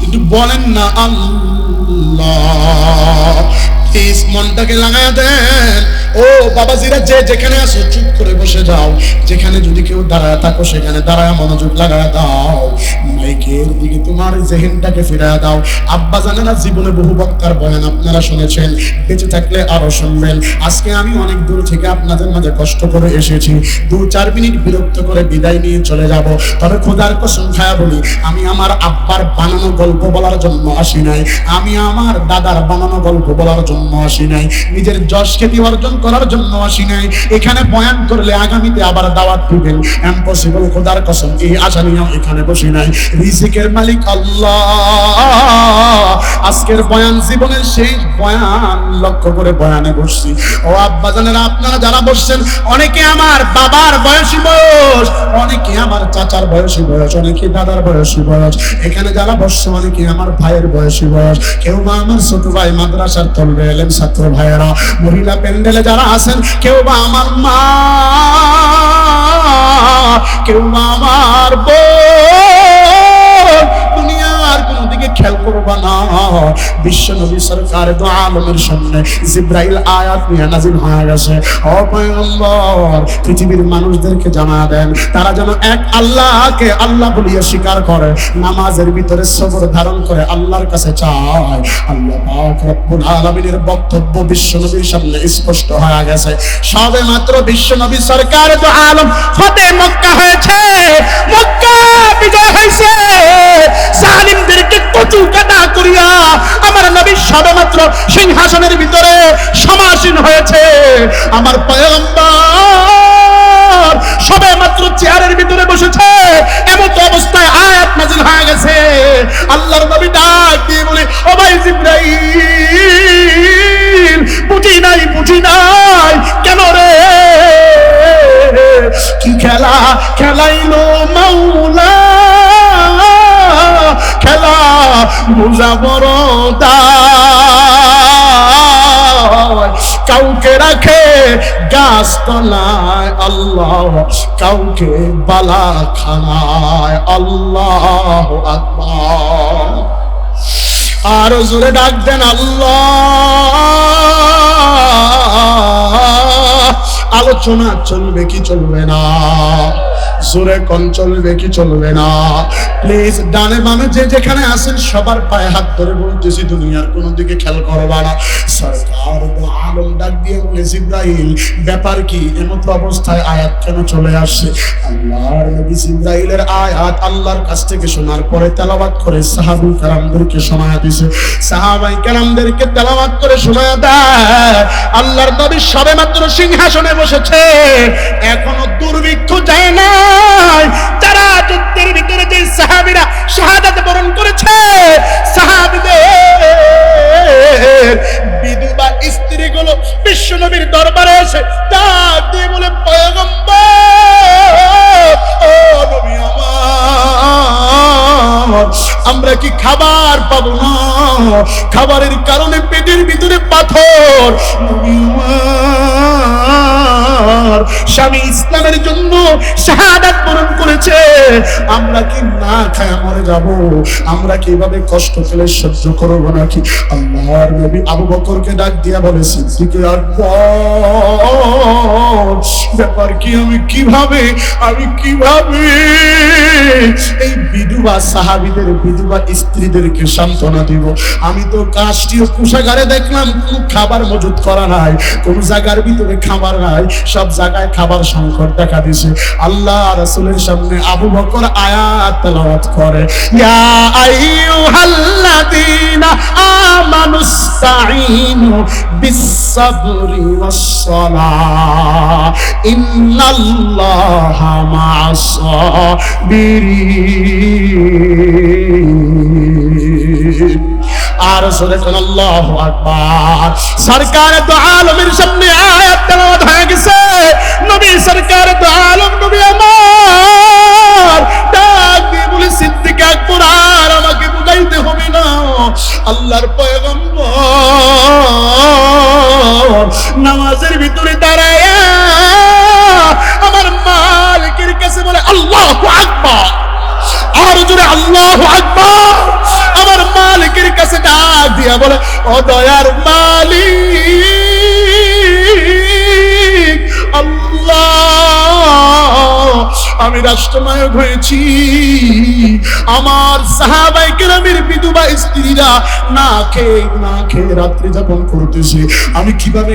একটু বলেন না আল্লাহ। প্লিজ মনটাকে লাগায় দেন। ও বাবাজিরা, যে যেখানে আছো চুপ করে বসে যাও। যেখানে যদি কেউ দাঁড়ায় থাকো সেখানে দাঁড়ায় মনোযোগ লাগায় দাও। মাইকের দিকে তোমার জেহেনটাকে ফিরায় দাও। আব্বা জানেনা জীবনে বহু বক্তার বয়ান আপনারা শুনেছেন, বেঁচে থাকলে আরো শুনবেন। আজকে আমি অনেক দূর থেকে আপনাদের মাঝে কষ্ট করে এসেছি, 2-4 মিনিট বিরক্ত করে বিদায় নিয়ে চলে যাব। তবে খোদার কসম খায়া বলি, আমি আমার আব্বার বানানো গল্প বলার জন্য আসি নাই, আমি আমার দাদার বানানো গল্প বলার জন্য আসি নাই, নিজের যশ খ্যাতি অর্জন করার জন্য আসি নাই। এখানে বয়ান করলে আগামীতে আবার দাওয়াত দিবেন, ইম্পসিবল, খোদার কসম এই আশা নিয়েও এখানে বসি নাই। রিজিকের মালিক আল্লাহ। আজকের বয়ান জীবনের শেষ বয়ান লক্ষ্য করে বয়ানে বসছি। ও আব্বাজানেরা, আপনারা যারা বসছেন, অনেকে আমার বাবার বয়সী বয়স, অনেকে আমার চাচার বয়সী বয়স, অনেকে দাদার বয়সী বয়স। এখানে যারা বসছে অনেকে আমার ভাইয়ের বয়সী বয়স, কেউ বা আমার ছোট ভাই, মাদ্রাসার তলবে এলেন ছাত্র ভাইয়েরা, মহিলা প্যান্ডেলে যারা আছেন, কেউ বা আমার মা, কেউ বা আমার বোন। দুনিয়ার কোন দিকে খেয়াল করবা না। বিশ্ব নবী সরকার দু আলমের সামনে জিব্রাইল আয়াত নিয়ে নাজিল হয়ে গেছে। ও পয়গম্বর, পৃথিবীর মানুষদেরকে জানা দেন, তারা যেন এক আল্লাহকে আল্লাহ বলিয়ে স্বীকার করে, নামাজের ভিতরে সবর ধারণ করে আল্লাহর কাছে চায়। আল্লাহ পাক রব্বুল আলামিনের বক্তব্য বিশ্ব নবীর সামনে স্পষ্ট হয়ে গেছে। সবে মাত্র বিশ্ব নবী সরকার দু আলম ফতেহ মক্কা হয়েছে, মক্কা বিজয় হয়েছে। জালিমদেরকে কচু কাটা করিয়া আমার নবী সবেমাত্র সিংহাসনের ভিতরে সমাসীন হয়েছে। আমার পয়গম্বর সবেমাত্র চেয়ারের ভিতরে বসেছে। এমন অবস্থায় আয়াত নাযিল হয়ে গেছে। আল্লাহর নবী ডাক দিয়ে বলে, ও ভাই জিবরাইল, বুঝি নাই কেন রে? কি খেলা খেলাইলো মাওলা, খেলা বুঝা বড় দায়। কাউকে রাখে গাছ তলায় আল্লাহ, কাউকে বালা খানায় আল্লাহু আকবার। আর জোরে ডাক দেন আল্লাহ। আলোচনা চলবে কি চলবে না? জোরে কোন চলবে কি চলবে না? প্লিজ ডানে বামে যে যেখানে আছেন সবার পায়ে হাত ধরে বলতেছি দুনিয়ার কোনো দিকে খেয়াল করবা না। সরকার দো আলম ডাক দিয়ে বলে জিবরাইল ব্যাপার কি? এমত অবস্থায় আয়াত কেন চলে আসছে? আল্লাহর নবী জিবরাইলের আয়াত আল্লাহর কাছ থেকে শোনার পরে তেলাওয়াত করে সাহাবী কেরামদেরকে শোনায়া দিয়েছে। সাহাবাই কেরামদেরকে তেলাওয়াত করে শোনায়া দেয় আল্লাহর নবী সবেমাত্র সিংহাসনে বসেছে, এখনো দুর্ভিক্ষ যায় নাই। যারা যুদ্ধের ভিতরে যে সাহাবীরা শাহাদাত বরণ করেছে, সাহাবীদের বিধবা স্ত্রীগুলো বিশ্ব নবীর দরবারে এসে ডাক দিয়ে বলে পয়গম্বর ও নবী আমার, আমরা কি খাবার পাবো না? খাবারের কারণে পেটের ভিতরে পাথর। নবী আমার স্বামী ইসলামের জন্য শাহাদাত বরণ করেছে, আমরা কি না খায় মরে যাব? আমরা কি এভাবে কষ্ট পেলে সহ্য করব নাকি? আল্লাহর নবী আবু বকরকে ডাক দিয়া বলে সিদ্দিকে আকবর ব্যাপার কি? আমি কিভাবে এই বিধবা সাহাবীদের বিধবা স্ত্রীদেরকে সান্ত্বনা দিব? আমি তো রাষ্ট্রীয় কোষাগারে দেখলাম কোনো খাবার মজুদ করা নাই, কোন জায়গার ভিতরে খাবার নাই, সব জায়গায় খাবার সংকট দেখা দিছে। আল্লাহ রাসূলের সামনে আবু বকর আয়াত তেলাওয়াত করে, ইয়া আইয়ুহাল্লাযীনা আমানুস্তাঈনু বিস-সাবরি ওয়াস-সালাহ ইন্নাল্লাহা মা'আস-সাবিরিন। আর জোরে কোন আল্লাহু আকবার। সরকার দো আলমের সামনে আয়াত তেলাওয়াত হয়ে গেছে। নবী সরকার দো আলম নবী আমার ডাক দিয়ে বলে সিদ্দিক আকবর আর আমাকে বুঝাইতে হবে না, আল্লাহর পয়গম্বর নামাজের ভিতরে দাঁড়ায় আমার মালিকের কাছে বলে আল্লাহু আকবার। আর জোরে আল্লাহু আকবার। আমার মালিকের কাছে ডাক দিয়া বলে ও দয়ার মালিক আল্লাহ, আমি রাষ্ট্রনায়ক হয়েছি, আমার সাহাবায়ে কেরামের বিধবা স্ত্রীরা না খেয়ে রাত্রি যাপন করতেছে, আমি কিভাবে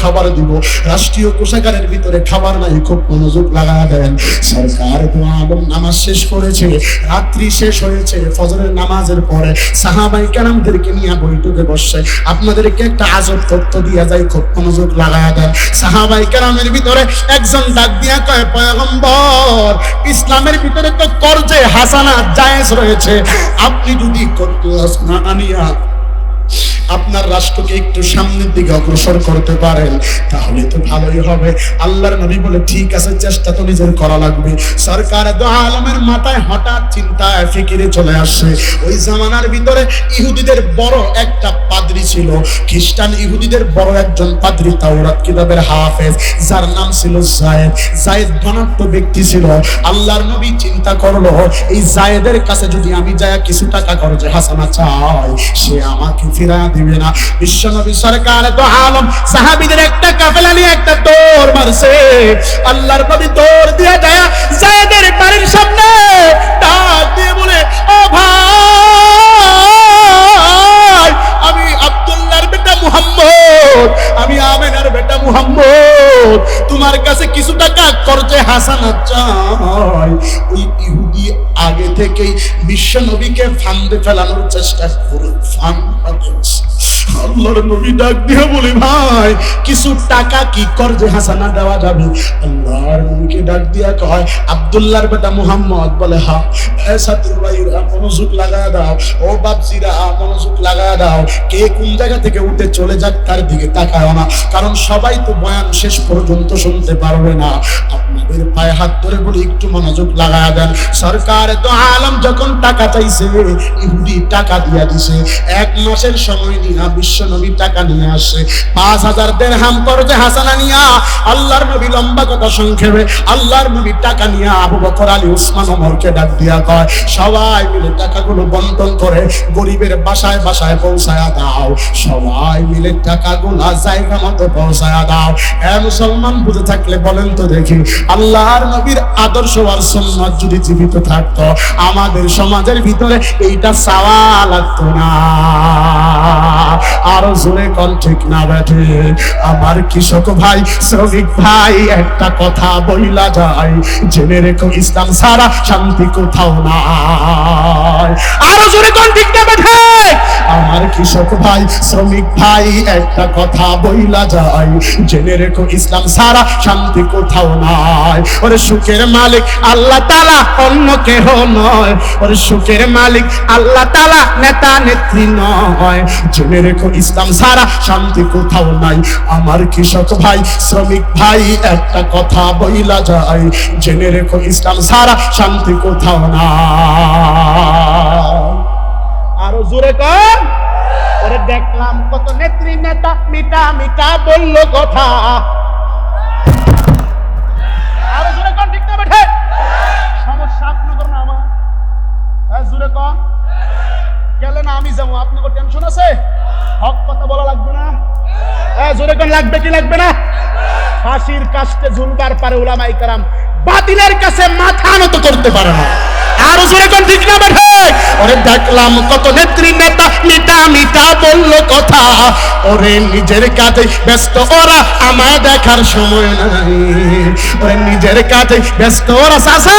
খাবার দিব? রাষ্ট্রীয় কোষাগারের ভিতরে খাবার নাই, খুব মনোযোগ লাগায়া দেন। সরকার দোয়া এবং নামাজ শেষ করেছে, রাত্রি শেষ হয়েছে, ফজরের নামাজের পরে সাহাবায়ে কেরামদেরকে নিয়ে বৈঠকে বসছে। আপনাদেরকে একটা আজব তথ্য দিয়া যায়, খুব মনোযোগ লাগায়া দেন। সাহাবায়ে কেরামের ভিতরে একজন ডাক দিয়া কয় পয়গম্বর ইসলামের ভিতরে তো কর্জে হাসানাত জায়েজ রয়েছে, আপনি যদি কর্জে হাসানাত আনিয়া আপনার রাষ্ট্রকে একটু সামনের দিকে অগ্রসর করতে পারেন তাহলে তো ভালোই হবে। আল্লাহর নবী বলে ঠিক আছে, চেষ্টা তো নিজের করা লাগবে। সরকার দো আলমের মাথায় হঠাৎ চিন্তায় ফিকিরে চলে আসে, ওই জামানার ভিতরে ইহুদিদের বড় একটা পাদ্রী ছিল, খ্রিস্টান ইহুদিদের বড় একজন পাদ্রী, তাওরাত কিতাবের হাফেজ, যার নাম ছিল জায়েদ ধনাঢ্য ব্যক্তি ছিল। আল্লাহর নবী চিন্তা করলো এই জায়েদের কাছে যদি আমি যায় কিছু টাকা কর্জে হাসানা চাই, সে আমাকে ফিরা দিবে না। বিশ্বনবী সরকার দো আলম সাহাবীদের একটা কাফেলা নিয়ে একটা দৌড় মারছে। আল্লাহর নবী দৌড় দিয়ে যায় জায়েদের বাড়ির সামনে, ডাক দিয়ে বলে ও ভাই, আমি আব্দুল্লাহর বেটা মুহাম্মদ, আমি আমেনার বেটা মুহাম্মদ, তোমার কাছে কিছু টাকা কর্জে হাসানাত চাই। ওই ইহুদি আগে থেকেই বিশ্ব নবীকে ফান্দে ফেলানোর চেষ্টা করে আল্লাহর নবী ডাক দিয়ে বলে ভাই কিছু টাকা কি কর্জে হাসানা দেওয়া যাবে? আল্লাহর নবীকে ডাক দিয়া কয় আব্দুল্লাহর বেটা মুহাম্মদ বলে হ্যাঁ। ছাত্র ভাইরা মনোযোগ লাগা দাও, ও বাপজিরা মনোযোগ লাগা দাও, কে কোন জায়গা থেকে উঠে চলে যাক তার দিকে তাকায় না, কারণ সবাই তো বয়ান শেষ পর্যন্ত শুনতে পারবে না। আপনাদের পায়ে হাত ধরে বলে একটু মনোযোগ লাগা দেন। সরকার দো আলম যখন টাকা চাইছে, ইহুদি টাকা দিয়া দিছে। 1 মাসের সময় নিয়ে বিশ্ব নবী টাকা নিয়ে আসে 5000 দিরহাম কর্জে হাসানা নিয়া আল্লাহর নবী লম্বা কথা সংক্ষেপে আল্লাহর নবী টাকা নিয়ে আবু বকর আলী উসমান ওমরকে ডাক দিয়া কয় সবাই মিলে টাকাগুলো বন্টন করে গরিবের বাসায় বাসায় পৌঁছায়া দাও সবাই মিলে টাকাগুলো জায়গা মতো পৌঁছায়া দাও। মুসলমান বুঝে থাকলে বলেন তো দেখি আল্লাহর নবীর আদর্শ আর সুন্নাত যদি জীবিত থাকতো আমাদের সমাজের ভিতরে এইটা চাওয়া লাগতো না। আরো জোরে কোন ঠিক না বেঠে? আমার কৃষক ভাই শ্রমিক ভাই একটা কথা বইলা যায় জেনে রেখো ইসলাম ছাড়া শান্তি কোথাও নাই। আরো জোরে কোন ঠিক না বেঠে? আমার কৃষক ভাই শ্রমিক ভাই একটা কথা বইলা যায় জেনে রেখো ইসলাম ছাড়া শান্তি কোথাও নাই। ওরে সুখের মালিক আল্লাহ তাআলা অন্য কেহ নয়, ওরে সুখের মালিক আল্লাহ তাআলা নেতা নেত্রী নয়। জেনে রেখো ইসলাম ছাড়া শান্তি কোথাও নাই। আমার কৃষক ভাই শ্রমিক ভাই একটা কথা বইলা যায় জেনে রেখো ইসলাম ছাড়া শান্তি কোথাও নাই। আরো জোরে কর। ওরে দেখলাম কত নেত্রী নেতা মিটা মিটা বললো কথা। আরো জোরে কর ঠিক না বেঠে? সমস্যা আপনাদের না আমার? হ্যাঁ জোরে কর। গেলে না আমি যাবো, আপনাদের টেনশন আছে? হক কথা বলা লাগবে না? হ্যাঁ জোরে কর। লাগবে কি লাগবে না? ফাঁসির কাস্টে ঝুলবার পারে উলামায়ে কেরাম বাতিলের কাছে মাথা নত করতে পারে না। আরো জোরে কোন ঠিক না বেঠে? ওরে দেখলাম কত নেত্রী নেতা মিটা মিটা বললো কথা। ওরে নিজের কাজে ব্যস্ত ওরা আমায় দেখার সময় নাই। ওরে নিজের কাজে ব্যস্ত ওরা চাচা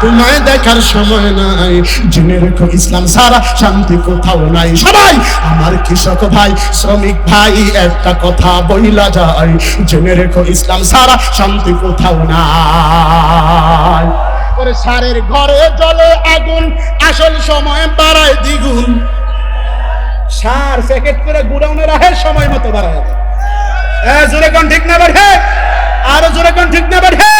তোমায় দেখার সময় নাই। জেনে রেখো ইসলাম ছাড়া শান্তি কোথাও নাই। সবাই আমার কৃষক ভাই শ্রমিক ভাই একটা কথা বইলা যায় জেনে রেখো ইসলাম ছাড়া শান্তি কোথাও নাই। ওরে সারের ঘরে জ্বলে আগুন আসল সময় বাড়ায় দ্বিগুণ। সার প্যাকেট করে গুডাউনে রাখে সময় মতো বাড়ায় দেয়। জোরে কোন ঠিক না বেঠে? আরো জোরে কোন ঠিক না বেঠে?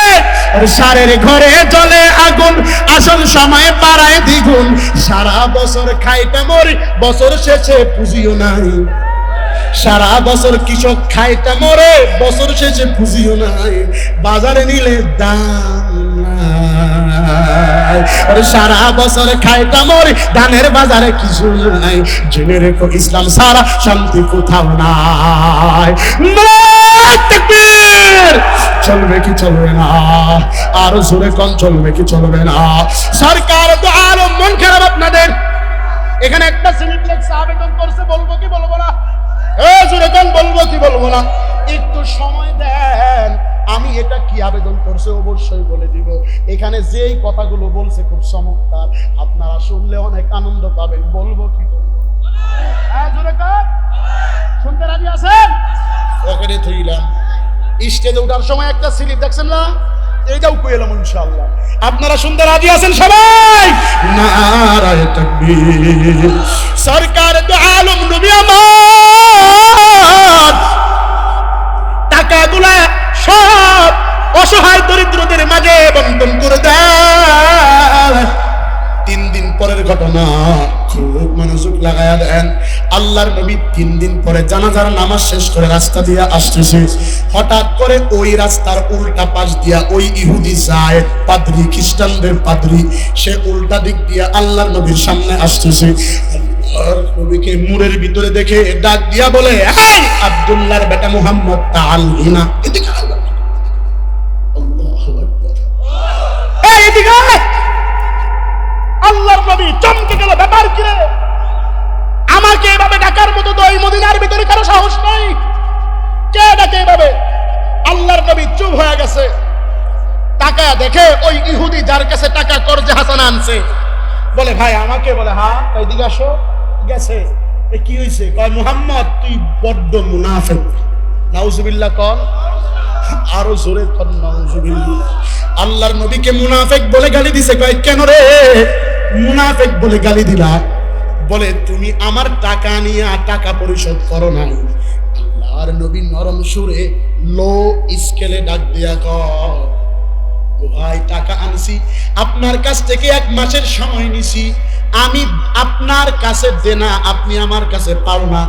ওরে সারের ঘরে জ্বলে আগুন আসল সময় বাড়ায় দ্বিগুণ। সারা বছর খাইতে মরি বছর শেষে পুঁজিও নাই। সারা বছর কৃষক খাইতে মরে বছর শেষে পুঁজিও নাই। বাজারে নিলে দাম নাই। সারা বছর খাইতে মরে ধানের বাজারে কিছু নাই। জেনে রেখো ইসলাম ছাড়া শান্তি কোথাও নাই। চলবে কি চলবে না? আরো জোরে কোন চলবে কি চলবে না? সরকার তো আরো মন খারাপ আপনাদের। এখানে একটা সিনেপ্লেক্স আবেদন করছে, বলবো কি বলবো না? জোরে কোন বলবো কি বলবো না? একটু সময় দেন, আমি এটা কি আবেদন করছে অবশ্যই বলে দিব। এখানে যেই কথাগুলো বলছে খুব চমৎকার, আপনারা শুনলে অনেক আনন্দ পাবেন। বলবো কি বলবো? জোরে কোন শুনতে রাজি আছেন? ওখানে থইলাম স্টেজে ওঠার সময় একটা স্লিপ দেখছেন না? এইটাও কইলাম ইনশাআল্লাহ। আপনারা শুনতে রাজি আছেন সবাই? নারায়ে তাকবীর। সরকার তো আলম নবী আমার টাকাগুলা সব অসহায় দরিদ্রদের মাঝে বন্টন করে দেয়। 3 দিন পরের ঘটনা, খুব মনোযোগ লাগায়া দেন। আল্লাহর নবী 3 দিন পরে জানাজার নামাজ শেষ করে রাস্তা দিয়ে আসতেছে। হঠাৎ করে ওই রাস্তার উল্টা পাশ দিয়া ওই ইহুদি যায় পাদ্রী, খ্রিস্টানদের পাদ্রী, সে উল্টা দিক দিয়া আল্লাহর নবীর সামনে আসতেছে। আল্লাহর নবীকে মুরের ভিতরে দেখে ডাক দিয়া বলে, এই আব্দুল্লাহর বেটা মুহাম্মদ তাআল হিনা, এদিকে আয়। আল্লাহু আকবার। এই এদিকে আয়। আল্লাহর নবী চমকে গেল, ব্যাপার কি রে? আমাকে এভাবে ডাকার মতো তো এই মদিনার ভিতরে কারো সাহস নাই। কে ডাকে এভাবে? আল্লাহর নবী চুপ হয়ে গেছে। টাকা দেখে ওই ইহুদি যার কাছে টাকা কর্জে হাসানা আনছে বলে, ভাই আমাকে বলে, হ্যাঁ এইদিকে আসো। গেছে, এ কি হয়েছে? কয়, মুহাম্মদ তুই বড্ড মুনাফিক। নাউজুবিল্লাহ কন। আরো জোরে কন নাউজুবিল্লাহ। আল্লাহর নবীকে মুনাফিক বলে গালি দিছে। কয়, কেন রে মুনাফিক বলে গালি দিলা? বলে, তুমি আমার টাকা নিয়ে টাকা পরিশোধ করো নাই। আল্লাহর নবী নরম সুরে লো স্কেলে ডাক দিয়া কয়, ভাই টাকা আনছি আপনার কাছ থেকে 1 মাসের সময় নিছি। আমি আপনার কাছে দেনা, আপনি আমার কাছে পাও না।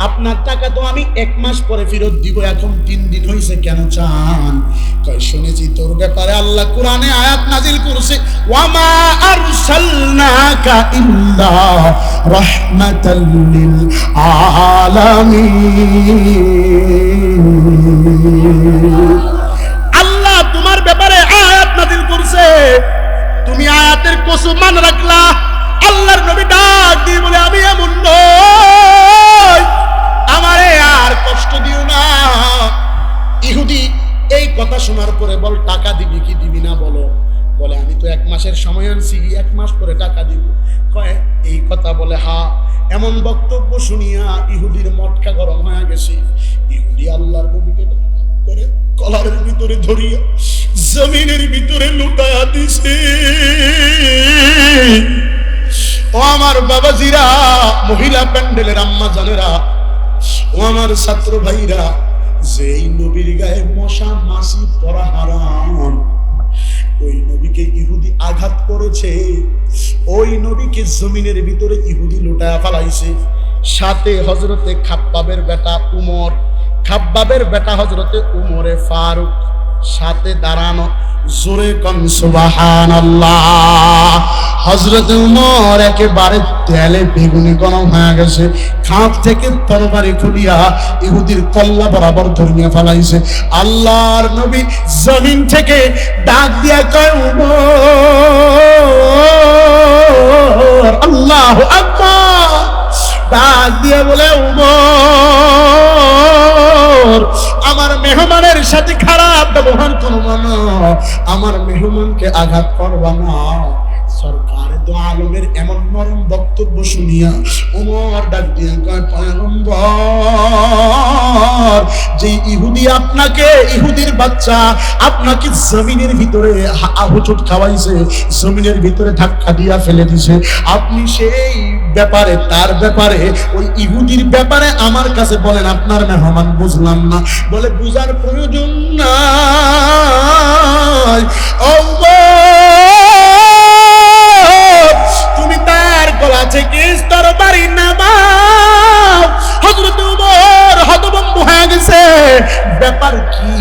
আপনার টাকা তো আমি 1 মাস পরে ফেরত দিব, এখন 3 দিন হয়েছে, কেন চান? কয় শুনেছি তোর ব্যাপারে আল্লাহ কোরআনে আয়াত নাজিল করছে, ওয়ামা আরসালনাকা ইল্লা রাহমাতাল লিল আলামিন। আল্লাহ তোমার ব্যাপারে আয়াত নাজিল করছে, তুমি আয়াতের কসম মান রাখলা। আল্লাহর নবী ডাক দিয়ে বলে, আমি এমন নই, আমারে আর কষ্ট দিও না। ইহুদি এই কথা শোনার পরে বল, টাকা দিবি কি দিবি না বলো? বলে আমি তো 1 মাসের সময় আনছি, 1 মাস পরে টাকা দিব। কয় এই কথা বলে হা। এমন বক্তব্য শুনিয়া ইহুদির মটকা গরম হয়ে গেছে। ইহুদি আল্লাহর নবীকে করে কলারের ভিতরে ধরিয়া জমিনের ভিতরে লুটায়া দিছে। ও আমার বাবাজিরা, মহিলা প্যান্ডেলের আম্মা জানেরা, ও আমার ছাত্র ভাইরা, যেই নবীর গায়ে মশা মাছি পরা হারাম, ওই নবীকে ইহুদি আঘাত করেছে, ওই নবীকে জমিনের ভিতরে ইহুদি লুটায়া ফেলাইছে। সাথে হযরতে খাব্বাবের বেটা উমর, খাব্বাবের বেটা হযরতে উমরে ফারুক সাথে দাঁড়ানো। জোরে কোন সুবহানাল্লাহ। হযরত উমর একেবারে তেলে বেগুনি গরম হয়ে গেছে, খাপ থেকে তরবারি খুলিয়া ইহুদির কল্লা বরাবর ধরিয়া ফেলাইছে। আল্লাহর নবী জমিন থেকে ডাক দিয়া কয়, উমর, আল্লাহু আকবার। ডাক দিয়া বলে, উমর, আমার মেহমানের সাথে খারাপ ব্যবহার করবা না, আমার মেহমানকে আঘাত করবা না। সরকারে দো আলমের এমন নরম বক্তব্য শুনিয়া ওমর ডাক দিয়ে কয়, পয়গম্বর, যে ইহুদি আপনাকে, ইহুদির বাচ্চা আপনাকে জমিনের ভিতরে হুচুট খাওয়াইছে, জমিনের ভিতরে ধাক্কা দিয়া ফেলে দিছে, আপনি সেই ব্যাপারে, তার ব্যাপারে, ওই ইহুদির ব্যাপারে আমার কাছে বলেন আপনার মেহমান। বুঝলাম না। বলে বুঝার প্রয়োজন নাই, তুমি তার গলা থেকে তরবারি নামাও। হযরত উমর হতভম্ব হয়ে গেছে, ব্যাপার কি?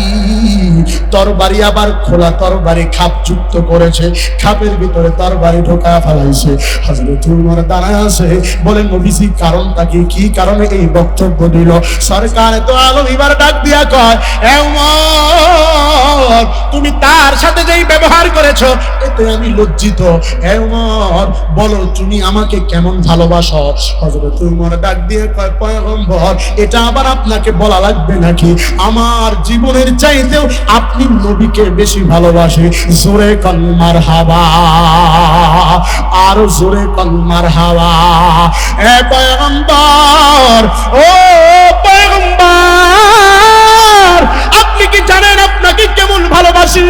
তরবারি আবার খোলা তরবারি খাপ যুক্ত করেছে, খাপের ভিতরে তরবারি ঢোকা ফেলাইছে। হযরত উমর দাঁড়ায় আছে, বলে নবীজি কারণটা কি? কি কারণে এই বক্তব্য দিল? সরকারে তো আলম এবার ডাক দিয়া কয়, এ উমর, তুমি তার সাথে যেই ব্যবহার করেছো এতে আমি লজ্জিত। এ উমর, বলো তুমি আমাকে কেমন ভালোবাসো? হযরত উমর ডাক দিয়ে কয়, পয়গম্বর, এটা আবার আপনাকে বলা লাগবে নাকি? আমার জীবনের চাইতেও আপনি নবীকে বেশি ভালোবাসি। জোরে কোন মারহাবা, আর জোরে কোন মারহাবা। এ পয়গম্বর, ও পয়গম্বর, আপনি কি জানেন আপনাকে কেমন ভালোবাসি?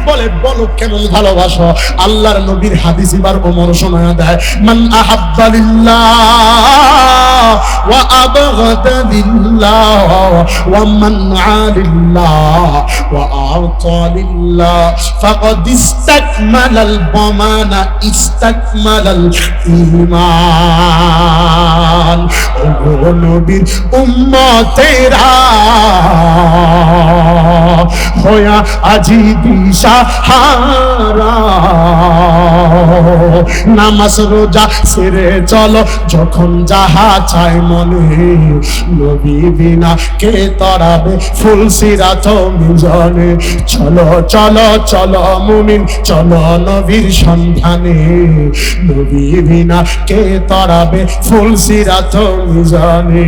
বলে বলো কেমন ভালোবাসো? আল্লাহর নবীর হাদিস এবার ওমর শোনায়া দেয়, মান আহাব্বা লিল্লাহ ওয়া আবগাদা লিল্লাহ ওয়া মান আলিল্লাহ ওয়া আতা লিল্লাহ ফাকাদ ইসতাকমালাল বামানা ইসতাকমালাল ঈমান। ও নবীর উম্মতেরা হয়া আজি দিশাহারা, নামাজ রোজা ছেড়ে চলো যখন যাহা চাই মনে, নবী বিনা কে তরাবে ফুলসিরাত মিজানে। চলো চলো চলো মুমিন, চলো নবীর সন্ধানে, নবী বিনা কে তরাবে ফুলসিরাত মিজানে।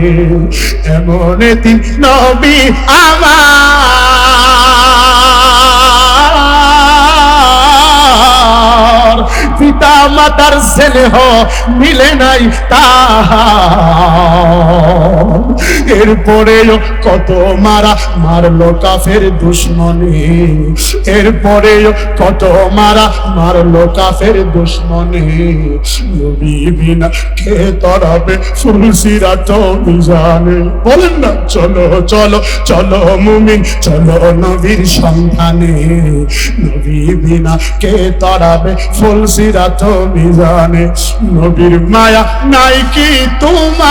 এমন দিন নবী আমার, পিতা মাতার স্নেহ মিলে নাই তার, এরপরেও কত মারা মারলো কাফের দুশ্মনে, এরপরেও কত মারা মারলো কাফের দুশ্মনে, নবী বিনা কে তরাবে ফুলসিরাত মিজানে। বলেন না, চলো চলো চলো মুমিন, চলো নবীর সন্ধানে, নবী বিনা কে তরাবে ফুলসিরাত মিজানে নবীর মায়া নাই কি তোমার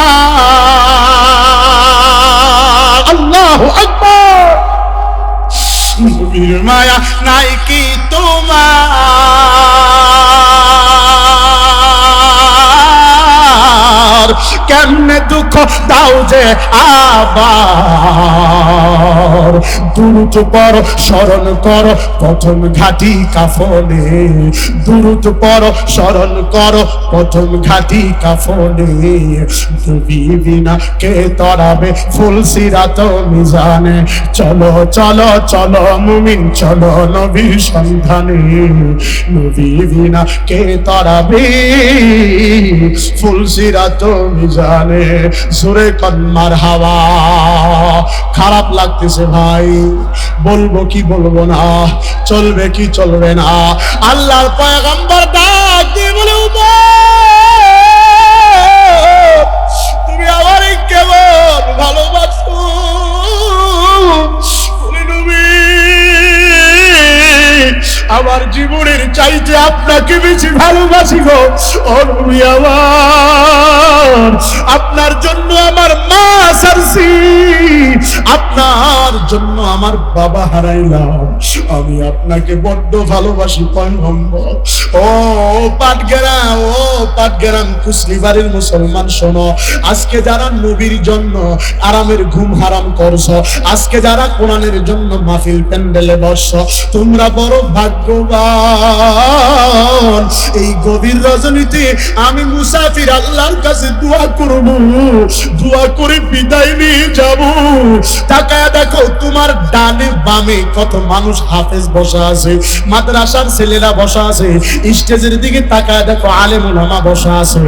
আল্লাহু আকবার নবীর মায়া নাই কি তোমার কেমনে দুঃখ দাও যে আবার দুরুদ পড়ো স্মরণ করো প্রথম ঘাটি কাফনে দুরুদ পড়ো স্মরণ করো প্রথম ঘাটি কাফনে নবী বিনা কে তরাবে ফুলসিরাত মিজানে চলো চলো চলো মুমিন চলো নবীর সন্ধানে নবী বিনা কে তরাবে ফুলসিরাত মিজানে সুরে কন্মার হাওয়া খারাপ লাগতেছে ভাই বলবো কি বলবো না চলবে কি চলবে না আল্লাহর পয়গম্বর ডাক দিয়ে বলে তুমি আমার কেমন ভালোবাসো আমার জীবনের চাইতে আপনাকে বেশি ভালোবাসি গো ও নবী আমার আপনার জন্য আমার মা সারছি আপনার জন্য আমার বাবা হারাইলাম আমি আপনাকে বড্ড ভালোবাসি পয়গম্বর ও পাটগ্রাম কুসলিবাড়ির মুসলমান শোনো আজকে যারা নবীর জন্য আরামের ঘুম হারাম করছো আজকে যারা কোরআনের জন্য মাহফিল প্যান্ডেলে বসছো তোমরা বড় ভাগ্যবান এই গভীর রজনীতে আমি মুসাফির আল্লাহর কাছে দোয়া করব দোয়া করে বিদায় নিয়ে যাব তাকায় দেখো তোমার ডানে বামে কত মানুষ হাফেজ বসা আছে মাদ্রাসার ছেলেরা বসা আছে স্টেজের দিকে তাকায় দেখো আলেম ওলামা বসা আছে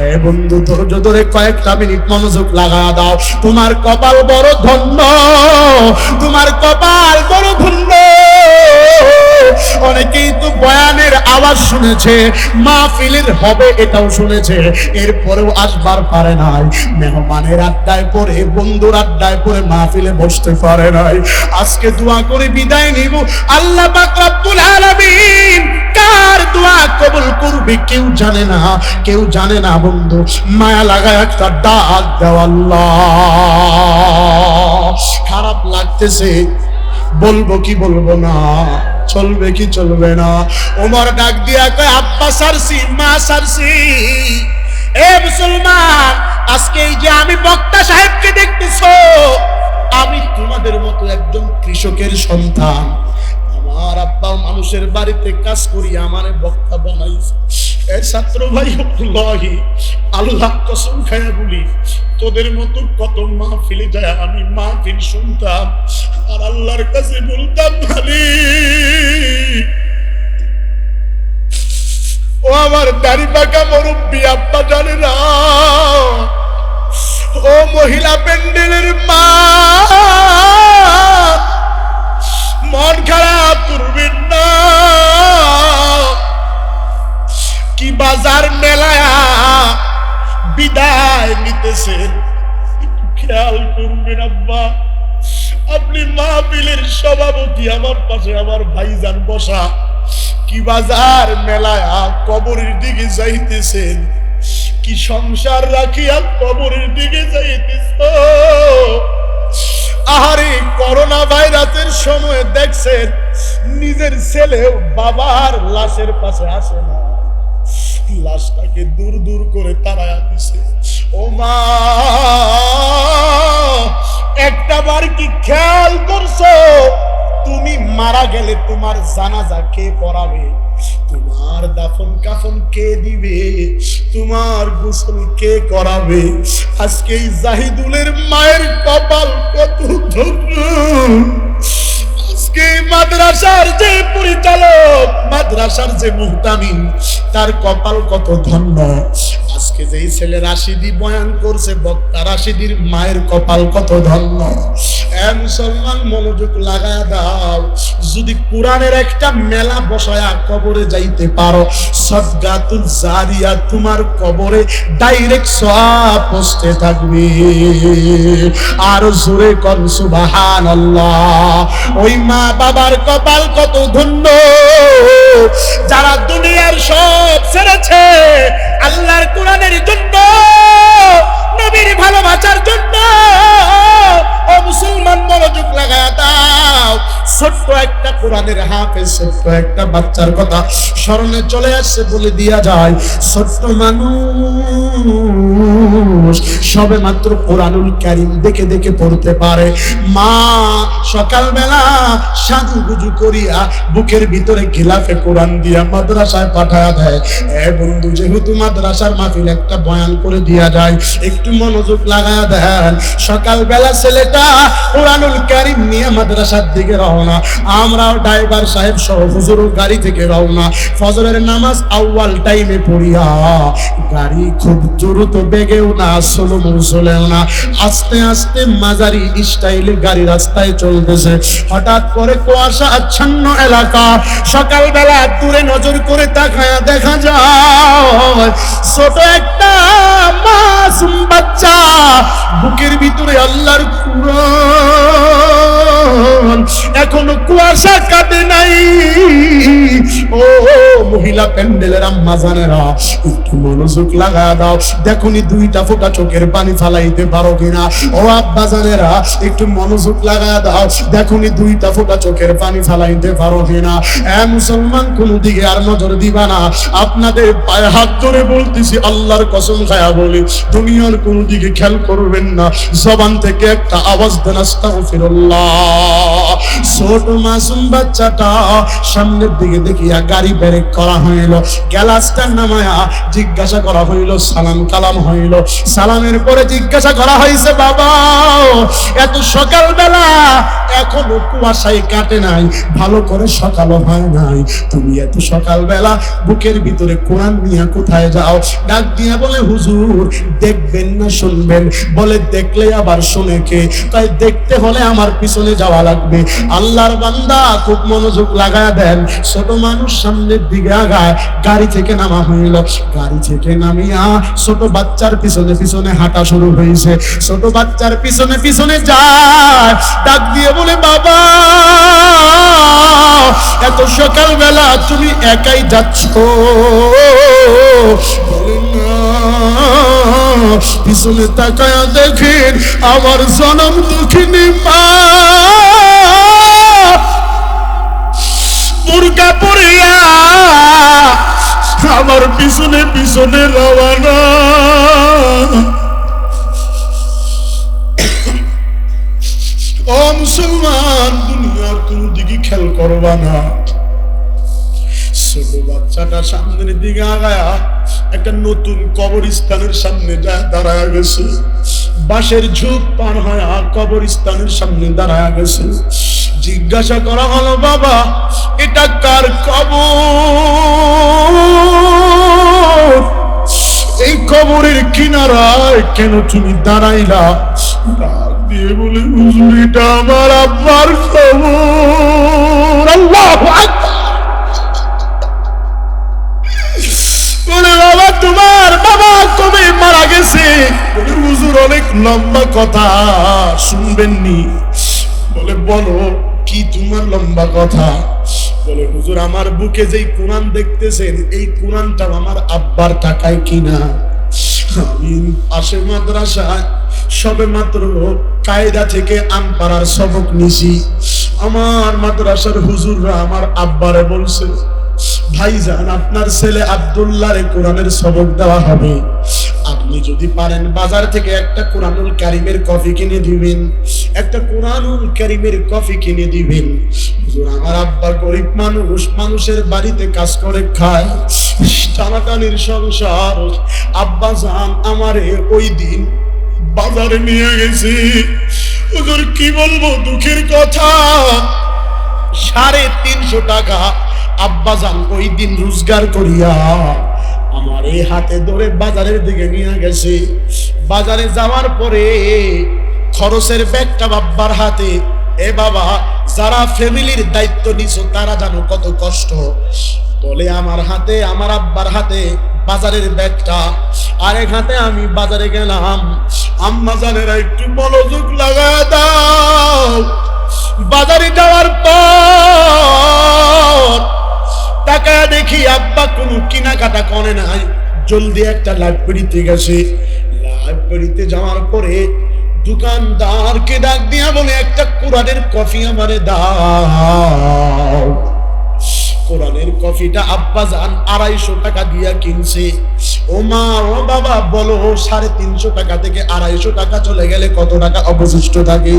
এ বন্ধু ধৈর্য ধরে কয়েকটা মিনিট মনোযোগ লাগা দাও তোমার কপাল বড় ধন্য তোমার কপাল বড় ধন্য অনেকেই তো বয়ানের আওয়াজ শুনেছে মাহফিলের হবে এটাও শুনেছে এরপরেও আসবার পারে নাই মেহমানের আড্ডায় পড়ে বন্ধুর আড্ডায় পড়ে মাহফিলে বসতে পারে নাই আজকে দোয়া করে বিদায় নিব আল্লাহ পাক রব্বুল আলামিন কার দোয়া কবুল করবে কেউ জানে না বন্ধু মায়া লাগায় একটা ডাক দাও আল্লাহ খারাপ লাগতেছে বলবো কি বলবো না চলবে কি চলবে না ওমর ডাক দিয়া কয় আব্বা সারসি মা সারসি এ মুসলমান আজকে এই যে আমি বক্তা সাহেবকে দেখতেছো আমি তোমাদের মতো একজন কৃষকের সন্তান আমার আব্বা মানুষের বাড়িতে কাজ করি আমারে বক্তা বানাইছে এ ছাত্র ভাই আল্লাহি আল্লাহ কসম খায়া বলি তোদের মতো কত মাহফিলে যায় আমি মাহফিল শুনতাম আর আল্লাহর কাছে বলতাম মালিক ও আমার দাড়ি পাকা মুরব্বি আব্বা জানে না ও মহিলা প্যান্ডেলের মা মন খারাপ করবেন না কি বাজার মেলায় বিদায় নিতেছেন খেয়াল করবেন আব্বা আপনি মাহফিলের সভাপতি আমার পাশে আমার ভাইজান বসা কি বাজার মেলায় কবরের দিকে যাইতেছেন কি সংসার রাখিয়া কবরের দিকে যাইতেছ আহারে করোনা ভাইরাসের সময় দেখছেন নিজের ছেলেও বাবার লাশের পাশে আসে না লাশটাকে দূর দূর করে তাড়ায়া দিছে ও মা একটা বার কি খেয়াল করছো তুমি মারা গেলে তোমার জানাজা কে পড়াবে তোমার দাফন কাফন কে দিবে তোমার গোসল কে করাবে আজকে এই জাহিদুলের মায়ের কপাল কত ধন্য আজকে মাদ্রাসার যে পরিচালক মাদ্রাসার যে মুহতামিম তার কপাল কত ধন্য আজকে যেই ছেলে রাশিদি বয়ান করছে বক্তা রাশিদির মায়ের কপাল কত ধন্য মুসলমান মনোযোগ লাগায়া দাও, যদি কোরআনের একটা মেলা বসায়া কবরে যাইতে পারো, সদগাতুল জারিয়া তোমার কবরে ডাইরেক্ট সওয়াব পৌঁছতে থাকবে। আর জোরে কোন সুবহানাল্লাহ। ওই মা বাবার কপাল কত ধন্য, যারা দুনিয়ার সব ছেড়েছে আল্লাহর কোরআনের জন্য, নবীর ভালোবাসার জন্য। ও মুসলমান মনোযোগ লাগায়া দাও, ছোট্ট একটা কোরআনের হাফেজ, ছোট্ট একটা বাচ্চার কথা স্মরণে চলে আসছে বলে দিয়া যায়। ছোট্ট মানুষ সবে মাত্র কোরআনুল কারীম দেখে দেখে পড়তে পারে। মা সকালবেলা সাজুগুজু করিয়া বুকের ভিতরে গিলাফে কোরআন দিয়া মাদ্রাসায় পাঠায়া দেয়। এ বন্ধু, যেহেতু মাদ্রাসার মাহফিল একটা বয়ান করে দিয়া যায়, একটু মনোযোগ লাগায়া দেন। সকালবেলা ছেলেটা কোরআনুল কারীম নিয়ে মাদ্রাসার দিকে রওনা, আমরাও ড্রাইভার সাহেব সহ হুজুরও গাড়ি থেকে রওনা। ফজরের নামাজ আউয়াল টাইমে পড়িয়া গাড়ি খুব দ্রুত বেগেও না, স্লো চলেও না, আস্তে আস্তে মাঝারি স্টাইলে গাড়ি রাস্তায় চলতেছে। হঠাৎ করে কুয়াশা আচ্ছন্ন এলাকা, সকালবেলা দূরে নজর করে তাকায়া দেখা যায় ছোট একটা মাসুম বাচ্চা, বুকের ভিতরে আল্লাহর কুরআন, এখনো কুয়াশা কাটে নাই। ও মহিলা প্যান্ডেলের আম্মা জানেরা, একটু মনোযোগ লাগা দাও, দেখুনি দুইটা ফোঁটা চোখের পানি ফালাইতে পারো কিনা। ও আব্বা জানেরা, একটু মনোযোগ লাগা দাও, দেখুনি দুইটা ফোঁটা চোখের পানি ফালাইতে পারো কিনা। মুসলমান কোন দিকে আর নজর দিবা না, আপনাদের পায়ে হাত ধরে বলতেছি, আল্লাহর কসম খায়া বলি, দুনিয়ার কোন দিকে খেয়াল করবেন না। জবান থেকে একটা আওয়াজ দেন, আস্তাগফিরুল্লাহ। ছোট মাসুম বাচ্চাটা সামনের দিকে দেখিয়া গাড়ি ব্রেক করা হইল, গ্যালাসটা নামায়া জিজ্ঞাসা করা হইল, সালাম কালাম হইল। সালামের পরে জিজ্ঞাসা করা হয়েছে, বাবা এত সকালবেলা এখনো কুয়াশায় কাটে নাই, ভালো করে সকালও হয় নাই, তুমি এত সকালবেলা বুকের ভিতরে কোরআন নিয়ে কোথায় যাও? ডাক দিয়া বলে, হুজুর দেখবেন না শুনবেন? বলে, দেখলে আবার শুনে কে? তাই দেখতে হলে আমার পিছনে যাওয়া লাগবে। আল্লাহর বান্দা খুব মনোযোগ লাগায় দেন। ছোট মানুষ সামনের দিকে আগায়, গাড়ি থেকে নামা হইল, গাড়ি থেকে নামিয়া ছোট বাচ্চার পিছনে পিছনে হাঁটা শুরু হয়েছে। ছোট বাচ্চার পিছনে পিছনে যায়, ডাক দিয়ে বলে, বাবা এত সকালবেলা তুমি একাই যাচ্ছ? বলে, না, পিছনে তাকায়া দেখেন আমার জনম দুঃখিনী মা বুরকা পরিয়া আমার পিছনে পিছনে রওয়ানা। ও মুসলমান, দুনিয়ার কোন দিকে খেয়াল করবা না। ছোট বাচ্চাটা সামনের দিকে আগায়া একটা নতুন কবরস্থানের সামনে দাঁড়ায় গেছে। বাঁশের ঝোপ পার হয়ে কবরস্থানের সামনে দাঁড়ায় গেছে। জিজ্ঞাসা করা হলো, বাবা এটা কার কবর? এই কবরের কিনারায় কেন তুমি দাঁড়াইলা? ডাক দিয়ে বলে, হুজুর এটা আমার আব্বার কবর। আল্লাহু আকবার। বলে, বাবা তোমার বাবা কবে মারা গেছে? বলে, হুজুর অনেক লম্বা কথা, শুনবেননি? বলে, বলো কি তোমার লম্বা কথা? বলে, হুজুর আমার বুকে যেই কোরআন দেখতেছেন এই কোরআনটা আমার আব্বার টাকায় কিনা। আমি পাশে মাদ্রাসায় সবে মাত্র কায়দা থেকে আমপাড়ার সবক নিছি। আমার মাদ্রাসার হুজুররা আমার আব্বারে বলছে, ভাইজান আপনার ছেলে আব্দুল্লাহরে কোরআনের সবক দেওয়া হবে, আপনি যদি পারেন বাজার থেকে একটা কোরআনুল কারীমের কপি কিনে দিবেন, একটা কোরআনুল কারীমের কপি কিনে দিবেন। হুজুর আমার আব্বা গরিব মানুষ, মানুষের বাড়িতে কাজ করে খায়, টানাটানির সংসার। আব্বা জান আমারে ওই দিন বাজারে নিয়ে গেছি। হুজুর কি বলবো দুঃখের কথা, 350 টাকা আব্বাজান ওই দিন রোজগার করিয়া আমার এই হাতে ধরে বাজারের দিকে নিয়ে গেছে। বাজারে যাওয়ার পরে খরচের ব্যাগটা বাবার হাতে। এ বাবা, যারা ফ্যামিলির দায়িত্ব নিছো তারা জানো কত কষ্ট। বলে আমার হাতে, আমার আব্বার হাতে বাজারের ব্যাগটা, আরেক হাতে আমি বাজারে গেলাম। আম্মা জানেরা একটু মনোযোগ লাগা দাও। বাজারে যাওয়ার পর তাকায় দেখি আব্বা কোনো কেনাকাটা করে নাই, জলদি একটা লাইব্রেরিতে গেছে। লাইব্রেরিতে যাওয়ার পরে দোকানদারকে ডাক দিয়া বলে, একটা কোরআনের কফি আমারে দাও। কোরআনের কফিটা আব্বা জান 250 টাকা দিয়া কিনছে। ও মা, ও বাবা, বলো 350 টাকা থেকে 250 টাকা চলে গেলে কত টাকা অবশিষ্ট থাকে?